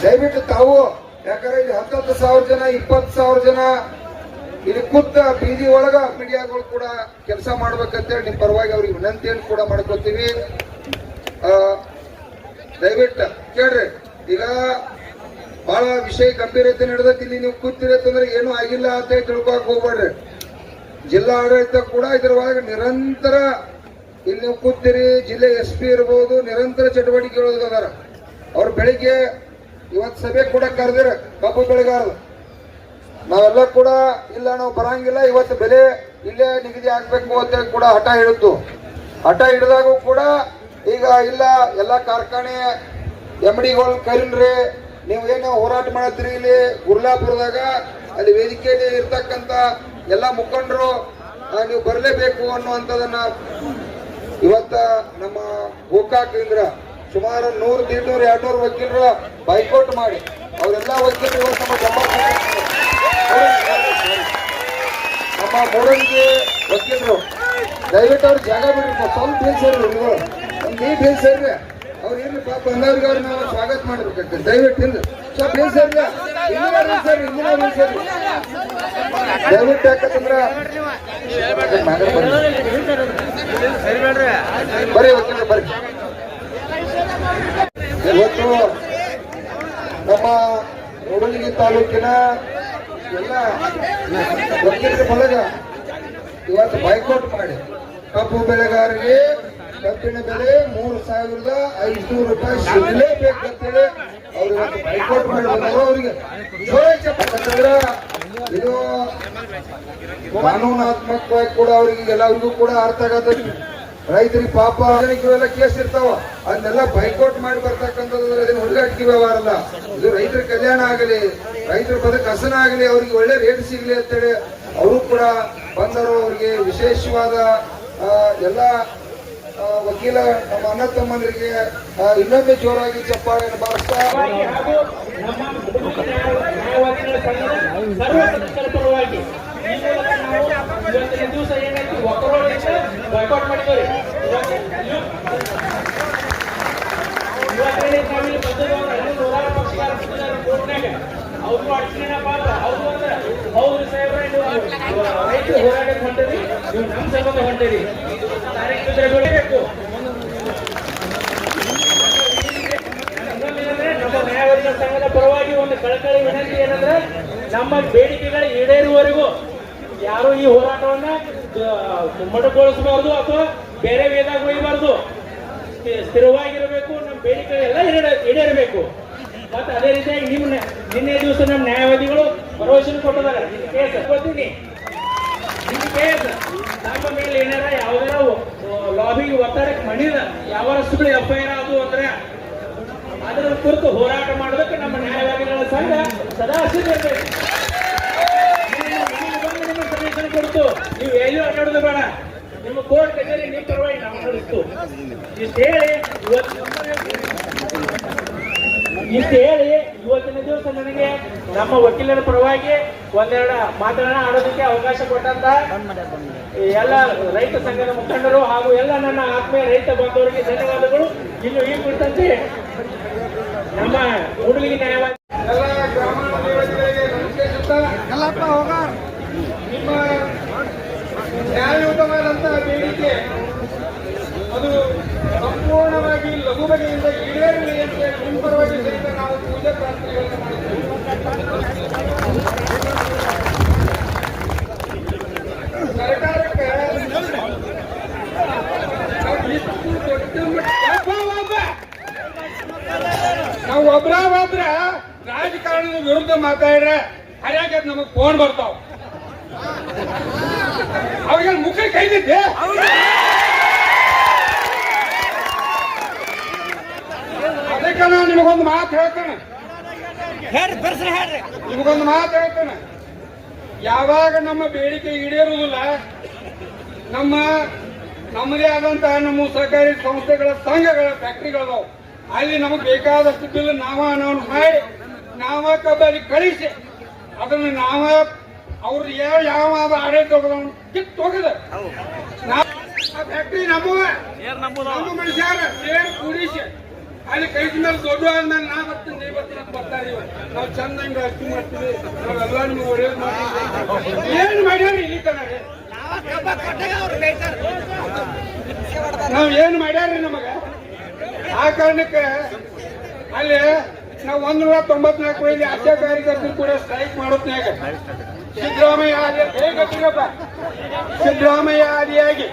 ದಯವಿಟ್ಟು ತಾವು, ಯಾಕಂದ್ರೆ ಇಲ್ಲಿ 10,000 ಜನ 20,000 ಜನ ಇಲ್ಲಿ ಕೂತ ಬೀದಿ ಒಳಗ ಮೀಡಿಯಾಗಳು ಕೂಡ ಕೆಲಸ ಮಾಡ್ಬೇಕಂತೇಳಿ ನಿಮ್ಮ ಪರವಾಗಿ ಅವ್ರಿಗೆ ವಿನಂತಿಯನ್ನು ಕೂಡ ಮಾಡ್ಕೊತೀವಿ. ದಯವಿಟ್ಟು ಕೇಳ್ರಿ. ಈಗ ಬಹಳ ವಿಷಯ ಗಂಭೀರತೆ ನಡೆದೈತಿ. ಇಲ್ಲಿ ನೀವು ಕೂತಿರತ್ತಂದ್ರೆ ಏನೂ ಆಗಿಲ್ಲ ಅಂತ ತಿಳ್ಕೊಕ್ ಹೋಗ್ಬೇಡ್ರಿ. ಜಿಲ್ಲಾ ಆಡಳಿತ ಕೂಡ ಇದರ ಒಳಗೆ ನಿರಂತರ ಇಲ್ಲಿ ನೀವು ಕೂತಿರಿ. ಜಿಲ್ಲೆ SP ಇರ್ಬೋದು, ನಿರಂತರ ಚಟುವಟಿಕೆಗಳು ಅದಾರ. ಅವ್ರು ಬೆಳಿಗ್ಗೆ ಇವತ್ತು ಸಭೆ ಕೂಡ ಕರೆದಿರ ಕಬ್ಬು ಬೆಳೆಗಾರರು. ನಾವೆಲ್ಲ ಕೂಡ ಇಲ್ಲ, ನಾವು ಬರಂಗಿಲ್ಲ, ಇವತ್ತು ಬೆಲೆ ಇಲ್ಲೇ ನಿಗದಿ ಆಗ್ಬೇಕು ಅಂತ ಕೂಡ ಹಠ ಹಿಡಿದಾಗೂ ಕೂಡ ಈಗ ಇಲ್ಲ, ಎಲ್ಲ ಕಾರ್ಖಾನೆ MDಗಳು ಕರೀಲ್ರಿ, ನೀವು ಏನು ಹೋರಾಟ ಮಾಡತ್ತೀರಿ ಇಲ್ಲಿ ಗುರ್ಲಾಪುರದಾಗ, ಅಲ್ಲಿ ವೇದಿಕೆಯಲ್ಲಿ ಇರ್ತಕ್ಕಂಥ ಎಲ್ಲ ಮುಖಂಡರು ನೀವು ಬರಲೇಬೇಕು ಅನ್ನುವಂಥದ್ದನ್ನ ಇವತ್ತ ನಮ್ಮ ಗೋಕಾಕದಿಂದ ಸುಮಾರು 100, 150, 200 ವಕೀಲರ ಬೈಕೌಟ್ ಮಾಡಿ ಅವರೆಲ್ಲ ವಕೀಲರು ಇವತ್ತು ನಮ್ಮ ಮೂಡಂಗಿ ವಕೀಲರು ದಯವಿಟ್ಟು ಅವ್ರ ಜಾಗ ಬಿಡ್ರಿ, ಸ್ವಲ್ಪ ಬೇಸರ್ರಿ, ಒಂದು ನೀಟ್ ಬೇಸರ್ರಿ. ಅವ್ರು ಏನು ಪಾಪ ಬಂದವ್ರಿಗೆ ಅವ್ರು ನಾವು ಸ್ವಾಗತ ಮಾಡ್ಬೇಕಾಗ್ತದೆ. ದಯವಿಟ್ಟು ಹಿಂದೆ ಸ್ವಲ್ಪ ಬೇಸರ್ರಿ, ದಯವಿಟ್ಟು. ಯಾಕಂದ್ರ ಬರ್ರಿ ವಕೀಲರು ಬರ್ರಿ. ಇವತ್ತು ನಮ್ಮ ಮೂಡಲಗಿ ತಾಲೂಕಿನ ಎಲ್ಲ ವಕೀಲರ ಬಳಗ ಇವತ್ತು ಬೈಕೌಟ್ ಮಾಡಿ ಕಬ್ಬು ಬೆಳೆಗಾರರಿಗೆ ಕಬ್ಬಿನ ಬೆಲೆ 3,500 ರೂಪಾಯಿ ಸಿಗಲೇಬೇಕಂತೇಳಿ ಅವ್ರು ಇವತ್ತು ಬೈಕೌಟ್ ಮಾಡಿ ಬಂದರು. ಅವರಿಗೆ ಯಾಕಂದ್ರೆ ಇದು ಕಾನೂನಾತ್ಮಕವಾಗಿ ಕೂಡ ಅವರಿಗೆ ಎಲ್ಲರಿಗೂ ಕೂಡ ಅರ್ಥ ಆಗತೈತಿ. ರೈತರಿಗೆ ಪಾಪ ಇವೆಲ್ಲ ಕೇಸ್ ಇರ್ತಾವ, ಅದನ್ನೆಲ್ಲ ಬೈಕೌಟ್ ಮಾಡಿ ಬರ್ತಕ್ಕಂಥದ್ದು ಅದನ್ನ ಹುಡುಗಾಟಿಕೆ ವ್ಯವಹಾರ ಅಲ್ಲ. ಇದು ರೈತರ ಕಲ್ಯಾಣ ಆಗಲಿ, ರೈತರ ಬದುಕು ಹಸನ ಆಗಲಿ, ಅವ್ರಿಗೆ ಒಳ್ಳೆ ರೇಟ್ ಸಿಗ್ಲಿ ಅಂತೇಳಿ ಅವರು ಕೂಡ ಬಂದರು. ಅವರಿಗೆ ವಿಶೇಷವಾದ ಎಲ್ಲ ವಕೀಲ ನಮ್ಮ ಅಣ್ಣ ತಮ್ಮಂದರಿಗೆ ಇನ್ನೊಮ್ಮೆ ಜೋರಾಗಿ ಚಪ್ಪಾಳೆಯನ್ನು ಬಾರಿಸ್ತಾ ದಿವಸ ಏನಾಯ್ತು ಬೈಕಾಟ್ ಮಾಡಿದ್ದಾರೆ. ಅವ್ರಿಗೂ ಅಡಚಣೆ ಪಾತ್ರ ಹೌದು ಸಾಹೇಬ್ರ, ರೈತರು ಹೋರಾಟಕ್ಕೆ ಹೊಂಟರಿ, ನೀವು ನಮ್ಮ ಸಂಬಂಧ ಹೊಂಟರಿ, ಬೇಕು. ನಮ್ಮ ನ್ಯಾಯವಾದಿಗಳ ಸಂಘದ ಪರವಾಗಿ ಒಂದು ಕಳಕಳಿ ವಿನಂತಿ ಏನಂದ್ರೆ ನಮ್ಮ ಬೇಡಿಕೆಗಳು ಈಡೇರುವವರೆಗೂ ಯಾರು ಈ ಹೋರಾಟವನ್ನ ಮೊಟಕುಗೊಳಿಸಬಾರ್ದು ಅಥವಾ ಬೇರೆ ವೇದಾಗ ಒಯ್ಯಬಾರ್ದು. ಸ್ಥಿರವಾಗಿರಬೇಕು. ನಮ್ಮ ಬೇಡಿಕೆಗಳೆಲ್ಲ ಈಡೇರಬೇಕು. ಮತ್ತೆ ಅದೇ ರೀತಿಯಾಗಿ ನಿನ್ನೆ ದಿವಸ ನಮ್ಮ ನ್ಯಾಯವಾದಿಗಳು ಭರವಸೆ ಕೊಟ್ಟಿದ್ದಾರೆ. ಕೇಸ್ ಕೊಡ್ತೀನಿ, ನಿಮ್ಮ ಕೇಸ್ ನಮ್ಮ ಮೇಲೆ ಏನಾರ ಯಾವ್ದಾರ ಲಾಬಿಗೆ ಒತ್ತಡಕ್ಕೆ ಮಣಿದ ಯಾವರಷ್ಟುಗಳು FIR ಆದವು ಅಂದ್ರೆ ಅದರ ಕುರಿತು ಹೋರಾಟ ಮಾಡೋದಕ್ಕೆ ನಮ್ಮ ನ್ಯಾಯವಾದಿಗಳ ಸಂಘ ಸದಾ ಸಿದ್ಧರಿರಬೇಕು. ನಿಮ್ಮ ಸಂದೇಶ ಕೊಡ್ತು, ನೀವು ಎಲ್ಲೂ ಅಡ್ಡಾಡೋದು ಬೇಡ, ನಿಮ್ಮ ಕೋರ್ಟ್ ಕಚೇರಿ ನಿಮ್ಮ ಪರವಾಗಿ ನಾವು ನಡೆಸ್ತು. ಇಷ್ಟು ಹೇಳಿ ಇವತ್ತಿನ ದಿವಸ ನನಗೆ ನಮ್ಮ ವಕೀಲರ ಪರವಾಗಿ ಒಂದೆರಡು ಮಾತುಗಳನ್ನ ಆಡೋದಕ್ಕೆ ಅವಕಾಶ ಕೊಟ್ಟಂತ ಎಲ್ಲ ರೈತ ಸಂಘದ ಮುಖಂಡರು ಹಾಗೂ ಎಲ್ಲ ನನ್ನ ಆತ್ಮೀಯ ರೈತ ಬಾಂಧವರಿಗೆ ಧನ್ಯವಾದಗಳು. ಇನ್ನು ಈ ಕುರಿತಂತೆ ನಮ್ಮ ಕೂಡಲಿಗೆ ನ್ಯಾಯವಾದಿ ಎಲ್ಲ ಗ್ರಾಮೀಣ ದೇವತೆಗಳಿಗೆ ನಮಸ್ಕರಿಸುತ್ತಾ ನಿಮ್ಮ ನ್ಯಾಯಯುತವಾದಂತಹ ಬೇಡಿಕೆ ಅದು ಸಂಪೂರ್ಣವಾಗಿ ಲಘು ಬಗೆಯಿಂದ ಈಡೇರಲಿ ಅಂತ ನಿಮ್ಮ ಪರವಾಗಿ ಸಹಿತ ನಾವು ಪೂಜೆ ಪ್ರಾರ್ಥನೆಗಳನ್ನು ಮಾಡುತ್ತೇವೆ. ಸರ್ಕಾರಕ್ಕೆ ನಾವು ಒಬ್ರ ರಾಜಕಾರಣದ ವಿರುದ್ಧ ಮಾತಾಡ್ರೆ ಹರಿಯಾಗ ನಮಗ್ ಫೋನ್ ಬರ್ತಾವ. ಅವಾಗ ಮುಖ ಕೈದಿದ್ದೆ ಅದಕ್ಕೆ ನಾನು ನಿಮಗೊಂದು ಮಾತು ಹೇಳ್ತೇನೆ. ಯಾವಾಗ ನಮ್ಮ ಬೇಡಿಕೆ ಈಡೇರುವುದಿಲ್ಲ, ನಮ್ಮದೇ ಆದಂತಹ ನಮ್ಮ ಸಹಕಾರಿ ಸಂಸ್ಥೆಗಳ ಸಂಘಗಳ ಫ್ಯಾಕ್ಟರಿಗಳದಾವು, ಅಲ್ಲಿ ನಮಗ್ ಬೇಕಾದಷ್ಟು ಬಿಲ್ ನಾವ ಅನೌನ್ಸ್ ಮಾಡಿ ನಾವ ಕಬ್ಬಲ್ಲಿ ಕಳಿಸಿ ಅದನ್ನು ನಾವ ಅವ್ರು ಯಾವ ಆಡಳಿತ ಕಿತ್ತು ಹೋಗದ ಫ್ಯಾಕ್ಟ್ರಿ ನಮ್ಮ ಮನುಷ್ಯರ ಸೇರ್ ಕೂಡಿಸಿ ಅಲ್ಲಿ ಕೈದ ಮೇಲೆ ದೊಡ್ಡ ಆದ್ಮೇಲೆ ನಾ ಬರ್ತೀನಿ ನೀ ಬರ್ತೀನಿ ಅಂತ ಬರ್ತಾರೆ. ನಾವು ಚಂದಂಗ ಅರ್ಜಿ ಮಾಡ್ತೀವಿ, ನಾವೆಲ್ಲ ನಿಮ್ಗೆ ಒಳ್ಳೇದು ಮಾಡ್ತೀವಿ. ಏನ್ ಮಾಡ್ಯಾರಿ ಇಲ್ಲಿ ತನ ನಾವ್ ಏನ್ ಮಾಡ್ಯಾರಿ ನಮಗ? ಆ ಕಾರಣಕ್ಕೆ ಅಲ್ಲಿ ನಾವು 194 ಆಶಾ ಕಾರ್ಯಕರ್ತರು ಕೂಡ ಸ್ಟ್ರೈಕ್ ಮಾಡೋತ್ನಾಗ ಸಿದ್ದರಾಮಯ್ಯ ಆದಿಯಾಗಿ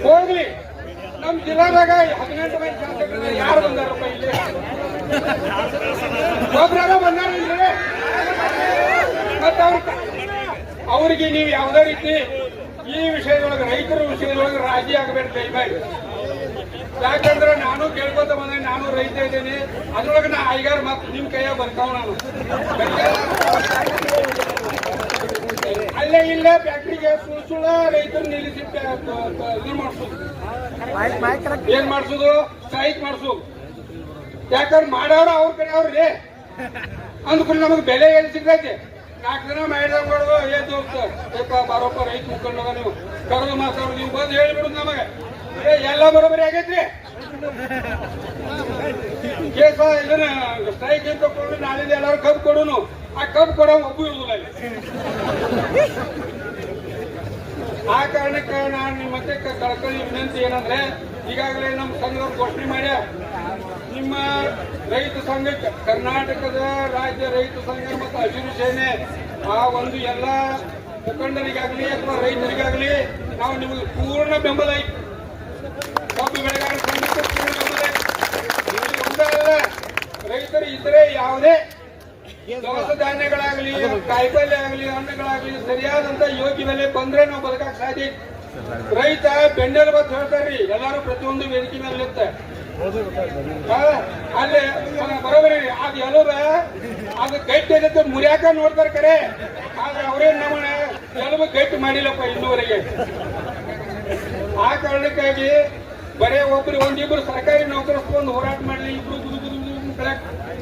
ಹೋಗ್ಲಿ. ನಮ್ ಜಿಲ್ಲಾದಾಗ 18 ಮಂದಿ ಶಾಸಕರು ಯಾರು ಬಂದಾರಪ್ಪ ಇಲ್ಲಿ? ಒಬ್ರಾಗ ಬಂದಾರಿಲ್ರಿ? ಮತ್ತ ಅವ್ರಿಗೆ ನೀವು ಯಾವುದೇ ರೀತಿ ಈ ವಿಷಯದೊಳಗೆ ರೈತರ ವಿಷಯದೊಳಗೆ ರಾಜಿ ಆಗಬೇಕು ದಯಮಾಡಿ. ಯಾಕಂದ್ರೆ ನಾನು ಕೇಳ್ಕೊತ ಬಂದೆ, ನಾನು ರೈತ ಇದ್ದೇನೆ, ಅದ್ರೊಳಗೆ ನಾ 5 ಮಾತು ನಿಮ್ ಕೈಯಾಗ ಬರ್ತಾವ. ನಾನು ಅಲ್ಲೇ ಇಲ್ಲೇ ಫ್ಯಾಕ್ಟ್ರಿಗೆ ಸುಳ್ಳ ರೈತರು ನಿಲ್ಲಿಸಿ ಇದು ಮಾಡ್ಸೋದು, ಏನ್ ಮಾಡ್ಸೋದು? ಸ್ಟ್ರೈಕ್ ಮಾಡ್ಸೋದು. ಯಾಕಂದ್ರೆ ಮಾಡೋರು ಅವ್ರ ಕಡೆ ಅವ್ರಿ ಅಂದ್ಕೊಂಡು ನಮಗ್ ಬೆಲೆ ಎಲ್ಲಿ ಸಿಗ್ತೈತಿ? 4 ದಿನ ಮಾಡಿದಾಗ ಮಾಡೋದು ಏನ್ ಹೋಗ್ತ ಬರೋಪ್ಪ ರೈತ ಮುಖಂಡವಾಗ ನೀವು ಕರೆದು ಮಾತಾಡೋದು, ನೀವು ಬಂದು ಹೇಳಿಬಿಡುದು ನಮಗೆ ಎಲ್ಲ ಬರೋಬರಿ ಆಗೈತ್ರಿ. ಕೇಸ ಇದನ್ನ ಸ್ಟ್ರೈಕ್ ಏನ್ ತಗೊಂಡು ನಾಳಿಂದ ಎಲ್ಲಾರು ಕಬ್ಬು ಕೊಡೋನು, ಆ ಕಬ್ಬು ಕೊಡೋ ಒಬ್ಬರು ಇರುವುದಿಲ್ಲ ಅಲ್ಲಿ. ಆ ಕಾರಣಕ್ಕೆ ನಾನು ನಿಮ್ಮ ಮತ್ತೆ ಕಳ್ಕೊಳ್ಳಿ ವಿನಂತಿ ಏನಂದ್ರೆ, ಈಗಾಗಲೇ ನಮ್ಮ ಸಂಘದವ್ರು ಘೋಷಣೆ ಮಾಡ್ಯ, ನಿಮ್ಮ ರೈತ ಸಂಘಕ್ಕೆ ಕರ್ನಾಟಕದ ರಾಜ್ಯ ರೈತ ಸಂಘ ಮತ್ತು ಹಸಿರು ಸೇನೆ ಆ ಒಂದು ಎಲ್ಲ ಮುಖಂಡರಿಗಾಗಲಿ ಅಥವಾ ರೈತರಿಗಾಗಲಿ ನಾವು ನಿಮಗೆ ಪೂರ್ಣ ಬೆಂಬಲ ಐತಿ. ಕಬ್ಬು ಬೆಳೆಗಾರ ಸಂಘಕ್ಕೆ ಪೂರ್ಣ ಬೆಂಬಲ ಐತಿ. ಒಂದಲ್ಲ, ರೈತರು ಇದ್ರೆ ಯಾವುದೇ ದವಸ ಧಾನ್ಯಗಳಾಗಲಿ, ಕಾಯಿಪಲ್ಯ ಆಗಲಿ, ಹಣ್ಣುಗಳಾಗಲಿ ಸರಿಯಾದಂತ ಯೋಗ್ಯ ಬೆಲೆ ಬಂದ್ರೆ ನಾವು ಬದುಕಕ್ಕೆ ಸಾಧ್ಯ. ರೈತ ಬೆಂಡಲ್ ಬಂದು ಹೇಳ್ತಾರ್ರಿ, ಎಲ್ಲಾರು ಪ್ರತಿಯೊಂದು ವೇದಿಕೆ ಮೇಲೆ ಇರುತ್ತೆ ಅಲ್ಲಿ ಬರೋಬರಿ. ಅದು ಎಲ್ಲರ ಅದು ಗಟ್ಟಿ ಇರುತ್ತೆ, ಮುರಿಯಾಕ ನೋಡ್ತಾರೆ ಕರೆ, ಆದ್ರೆ ಅವ್ರೇನ್ ನಮ್ಮ ಎಲ್ಲವೂ ಗಟ್ಟಿ ಮಾಡಿಲ್ಲಪ್ಪ ಇನ್ನೂವರೆಗೆ. ಆ ಕಾರಣಕ್ಕಾಗಿ ಬರೇ ಒಬ್ರು ಒಂದಿಬ್ರು ಸರ್ಕಾರಿ ನೌಕರಸ್ಕೊಂಡು ಹೋರಾಟ ಮಾಡ್ಲಿ, ಇಬ್ರು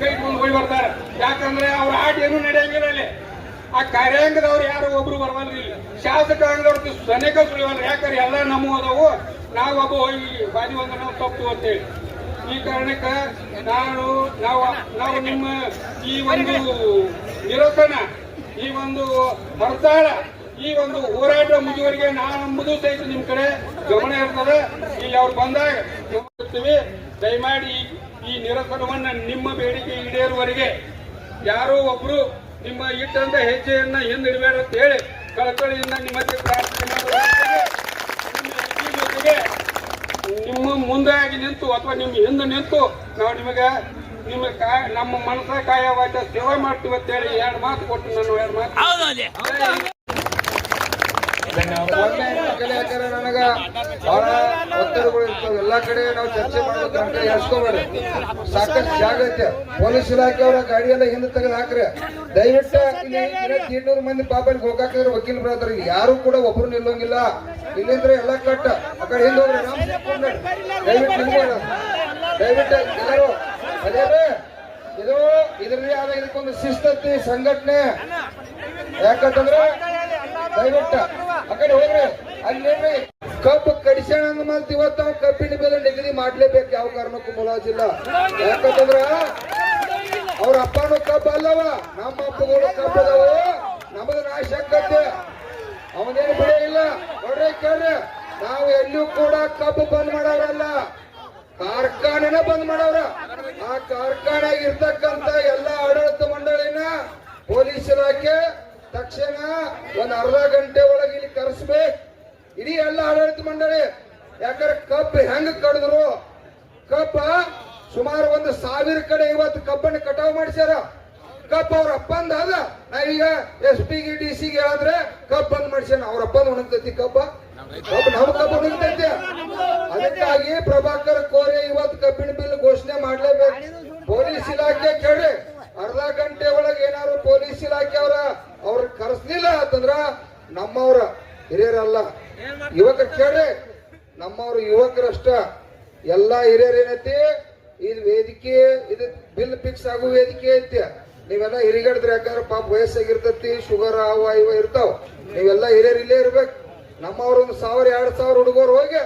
ಕೈ ಇಟ್ಕೊಂಡು ಹೋಗಿ ಬರ್ತಾರೆ. ಯಾಕಂದ್ರೆ ಅವ್ರ ಆಟ ಏನು ನಡೆಯಂಗಿಲ್ಲ ಅಲ್ಲಿ. ಆ ಕಾರ್ಯಾಂಗದವ್ರು ಯಾರು ಒಬ್ರು ಬರವಲ್ರಿ, ಶಾಸಕಾಂಗದವ್ರ ಸನೇಕ ಸುಳಿವಲ್ರಿ. ಯಾಕಂದ್ರೆ ಎಲ್ಲ ನಮ್ಮ ಹೋದವು, ನಾವು ಒಬ್ಬ ಹೋಗಿ ಬಾದಿ ಒಂದು ನಾವು ತಪ್ಪು ಅಂತೇಳಿ. ಈ ಕಾರಣಕ್ಕೆ ನಾವು ನಿಮ್ಮ ಈ ಒಂದು ನಿರಸನ, ಈ ಒಂದು ಹರ್ತಾಳ, ಈ ಒಂದು ಹೋರಾಟ ಮುಗಿವರೆಗೆ ನಂಬುದು ಸಹಿತ ನಿಮ್ ಕಡೆ ಗಮನ ಇರ್ತದೆ. ಇಲ್ಲಿ ಅವ್ರು ಬಂದಾಗ ದಯಮಾಡಿ ಈ ನಿರಸನವನ್ನ ನಿಮ್ಮ ಬೇಡಿಕೆ ಈಡೇರುವವರೆಗೆ ಯಾರೋ ಒಬ್ರು ನಿಮ್ಮ ಇಟ್ಟಂತ ಹೆಜ್ಜೆಯನ್ನ ಹಿಂದಿಡಬೇಡ ಅಂತ ಹೇಳಿ ಕಳಕಳಿಯಿಂದ ನಿಮ್ಮಲ್ಲಿ ಪ್ರಾರ್ಥನೆ ಮಾಡುವ ಜೊತೆಗೆ ನಿಮ್ಮ ಮುಂದಾಗಿ ನಿಂತು ಅಥವಾ ನಿಮ್ಮ ಹಿಂದೆ ನಿಂತು ನಾವು ನಿಮಗೆ ನಮ್ಮ ಮನಸ್ಸ ಕಾಯ ವಾಚ ಸೇವೆ ಮಾಡ್ತೀವಿ ಅಂತ ಹೇಳಿ 2 ಮಾತು ಕೊಟ್ಟು ನಾನು 2 ಮಾತು ಯಾಕಂದ್ರೆ ನನಗ ಬಹಳ ಒತ್ತಡಗಳು ಇರ್ತಾವ. ಎಲ್ಲಾ ಕಡೆ ನಾವು ಚರ್ಚೆ ಮಾಡೋದು ನಮ್ಗೆ ಎಸ್ಕೋಬೇಡ್ರಿ. ಸಾಕಷ್ಟು ಜಾಗ ಐತೆ. ಪೊಲೀಸ್ ಇಲಾಖೆ ಅವರ ಗಾಡಿ ಎಲ್ಲ ಹಿಂದೆ ತೆಗೆದು ಹಾಕ್ರಿ. ದಯವಿಟ್ಟು ಇಲ್ಲಿ 200 ಮಂದಿ ಪಾಪಲ್ಲಿ ಗೋಕಾಕಿದ್ರೆ ವಕೀಲ ಬ್ರದರ್ ಯಾರು ಕೂಡ ಒಬ್ರು ನಿಲ್ಲೋಂಗಿಲ್ಲ. ಇಲ್ಲಿಂದ್ರೆ ಎಲ್ಲ ಕಟ್ಟ ಆ ಕಡೆ ಹಿಂದೆ ಹೋಗ್ರಿ. ದಯವಿಟ್ಟು ನಿಲ್ಬೇಡ. ದಯವಿಟ್ಟು ಎಲ್ಲರೂ ಅದೇ ಇದ್ರಲ್ಲಿ ಆದ ಇದಕ್ಕೊಂದು ಶಿಸ್ತತಿ ಸಂಘಟನೆ. ಯಾಕಂತಂದ್ರೆ ದಯವಿಟ್ಟು ಆ ಕಡೆ ಹೋಗ್ರಿ. ಅಲ್ಲಿ ಕಬ್ಬು ಕಡಿಸೋಣ ಅಂದ ಮತ್ತೆ ಇವತ್ತು ನಾವು ಕಬ್ಬಿನ ಬೆಲೆ ನಿಗದಿ ಮಾಡ್ಲೇಬೇಕು. ಯಾವ ಕಾರಣಕ್ಕೂ ಮುಲಾಜಿಲ್ಲ. ಯಾಕಂತಂದ್ರ ಅವ್ರ ಅಪ್ಪನೂ ಕಬ್ಬು ಅಲ್ಲವ, ನಮ್ಮ ಅಪ್ಪಗಳು ಕಬ್ಬು ಅದಾವ. ನಮ್ಮದು ನಾಶ ಆಗತ್ತೆ. ಅವನೇನು ಬೆಳೆ ಇಲ್ಲ. ನೋಡ್ರಿ ಕೇಳ್ರಿ, ನಾವು ಎಲ್ಲಿಯೂ ಕೂಡ ಕಬ್ಬು ಬಂದ್ ಮಾಡವ್ರಲ್ಲ, ಕಾರ್ಖಾನೆನ ಬಂದ್ ಮಾಡವ್ರ. ಆ ಕಾರ್ಖಾನೆಗೆ ಇರ್ತಕ್ಕಂತ ಎಲ್ಲ ಆಡಳಿತ ಮಂಡಳಿನ ಪೊಲೀಸ್ ಇಲಾಖೆ ತಕ್ಷಣ ಒಂದ್ ಅರ್ಧ ಗಂಟೆ ಒಳಗೆ ಇಲ್ಲಿ ಕರೆಸ್ಬೇಕು. ಇಡೀ ಎಲ್ಲ ಆಡಳಿತ ಮಂಡಳಿ. ಯಾಕಂದ್ರೆ ಕಬ್ಬು ಹೆಂಗ್ ಕಡಿದ್ರು, ಕಬ್ಬ ಸುಮಾರು 1,000 ಕಡೆ ಇವತ್ತು ಕಬ್ಬನ್ನು ಕಟಾವು ಮಾಡಿಸ್ಯಾರ. ಕಬ್ಬ ಅವ್ರ ಅಪ್ಪಂದ ಅದ. ನಾವೀಗ SP ಗೆ DC ಗೆ ಹೇಳಿದ್ರೆ ಕಬ್ಬು ಬಂದ್ ಮಾಡಿಸ್ಯಾನ. ಅವ್ರ ಅಪ್ಪಂದ ಒಣಗ್ತೈತಿ ಕಬ್ಬ ನಮ್ಮ ಕಬ್ಬು ಒಣಗ್ತೈತಿ. ಅದಕ್ಕಾಗಿ ಪ್ರಭಾಕರ್ ಕೋರೆ ಇವತ್ತು ಕಬ್ಬಿನ ಬಿಲ್ ಘೋಷಣೆ ಮಾಡ್ಲೇಬೇಕು. ಪೊಲೀಸ್ ಇಲಾಖೆ ಕೇಳಿ ಅರ್ಧ ಗಂಟೆ ಒಳಗೆ ಏನಾದ್ರು ಪೊಲೀಸ್ ಇಲಾಖೆ ಅವ್ರ ಕರೆಸ್ಲಿಲ್ಲ ಅಂತಂದ್ರ ನಮ್ಮವ್ರ ಹಿರಿಯರಲ್ಲ ಯುವಕರು ಕೇಳಿ, ನಮ್ಮವ್ರ ಯುವಕರಷ್ಟ. ಎಲ್ಲಾ ಹಿರಿಯರ್ ಏನೈತಿ, ಇದು ವೇದಿಕೆ, ಇದು ಬಿಲ್ ಫಿಕ್ಸ್ ಆಗೋ ವೇದಿಕೆ ಐತಿ. ನೀವೆಲ್ಲ ಹಿರಿಗಡಿದ್ರೆ ಯಾಕಂದ್ರೆ ಪಾಪ ವಯಸ್ಸಾಗಿರ್ತತಿ, ಶುಗರ್ ಅವ ಇವ ಇರ್ತಾವ. ನೀವೆಲ್ಲ ಹಿರಿಯರ್ ಇಲ್ಲೇ ಇರ್ಬೇಕು. ನಮ್ಮವ್ರ 1,000 2,000 ಹುಡುಗರು ಹೋಗಿ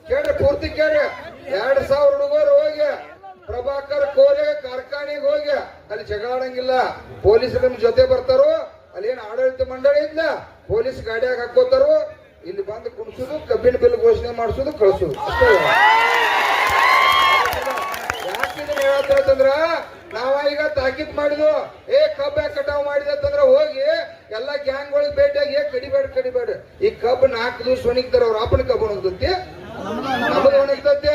ಕೇಳ್ರಿ, ಪೂರ್ತಿ ಕೇಳ್ರಿ. 2,000 ಹುಡುಗರು ಹೋಗಿ ಪ್ರಭಾಕರ್ ಕೋರೆ ಕಾರ್ಖಾನೆಗೆ ಹೋಗಿ ಅಲ್ಲಿ ಜಗಳಾಡಂಗಿಲ್ಲ. ಪೊಲೀಸರು ನಿಮ್ ಜೊತೆ ಬರ್ತಾರೋ, ಅಲ್ಲಿ ಏನ್ ಆಡಳಿತ ಮಂಡಳಿ ಇದ್ನ ಪೊಲೀಸ್ ಗಾಡಿಯಾಗ ಹಾಕೋತಾರೋ, ಇಲ್ಲಿ ಬಂದು ಕುಣಿಸೋದು, ಕಬ್ಬಿನ ಬಿಲ್ ಘೋಷಣೆ ಮಾಡಿಸೋದು, ಕಳಿಸೋದು ಅಷ್ಟೇ. ಯಾಕಿದ್ರೆ ಹೇಳ್ತಂದ್ರ ನಾವ ಈಗ ತಾಕೀತ್ ಮಾಡಿದ್ವು, ಕಬ್ಬ ಕಟಾವ್ ಮಾಡಿದೆ ಅಂತಂದ್ರ ಹೋಗಿ ಎಲ್ಲಾ ಗ್ಯಾಂಗ್ ಒಳಗೆ ಭೇಟಿಯಾಗಿ ಕಡಿಬೇಡ. ಈ ಕಬ್ಬು 4 ದಿವಸ ಒಣಗ್ತಾರ. ಅವ್ರ ಅಪ್ಪನ ಕಬ್ಬು ಒಣಗ್ತತಿ, ನಮ್ಮದು ಒಣಗ್ತತಿ.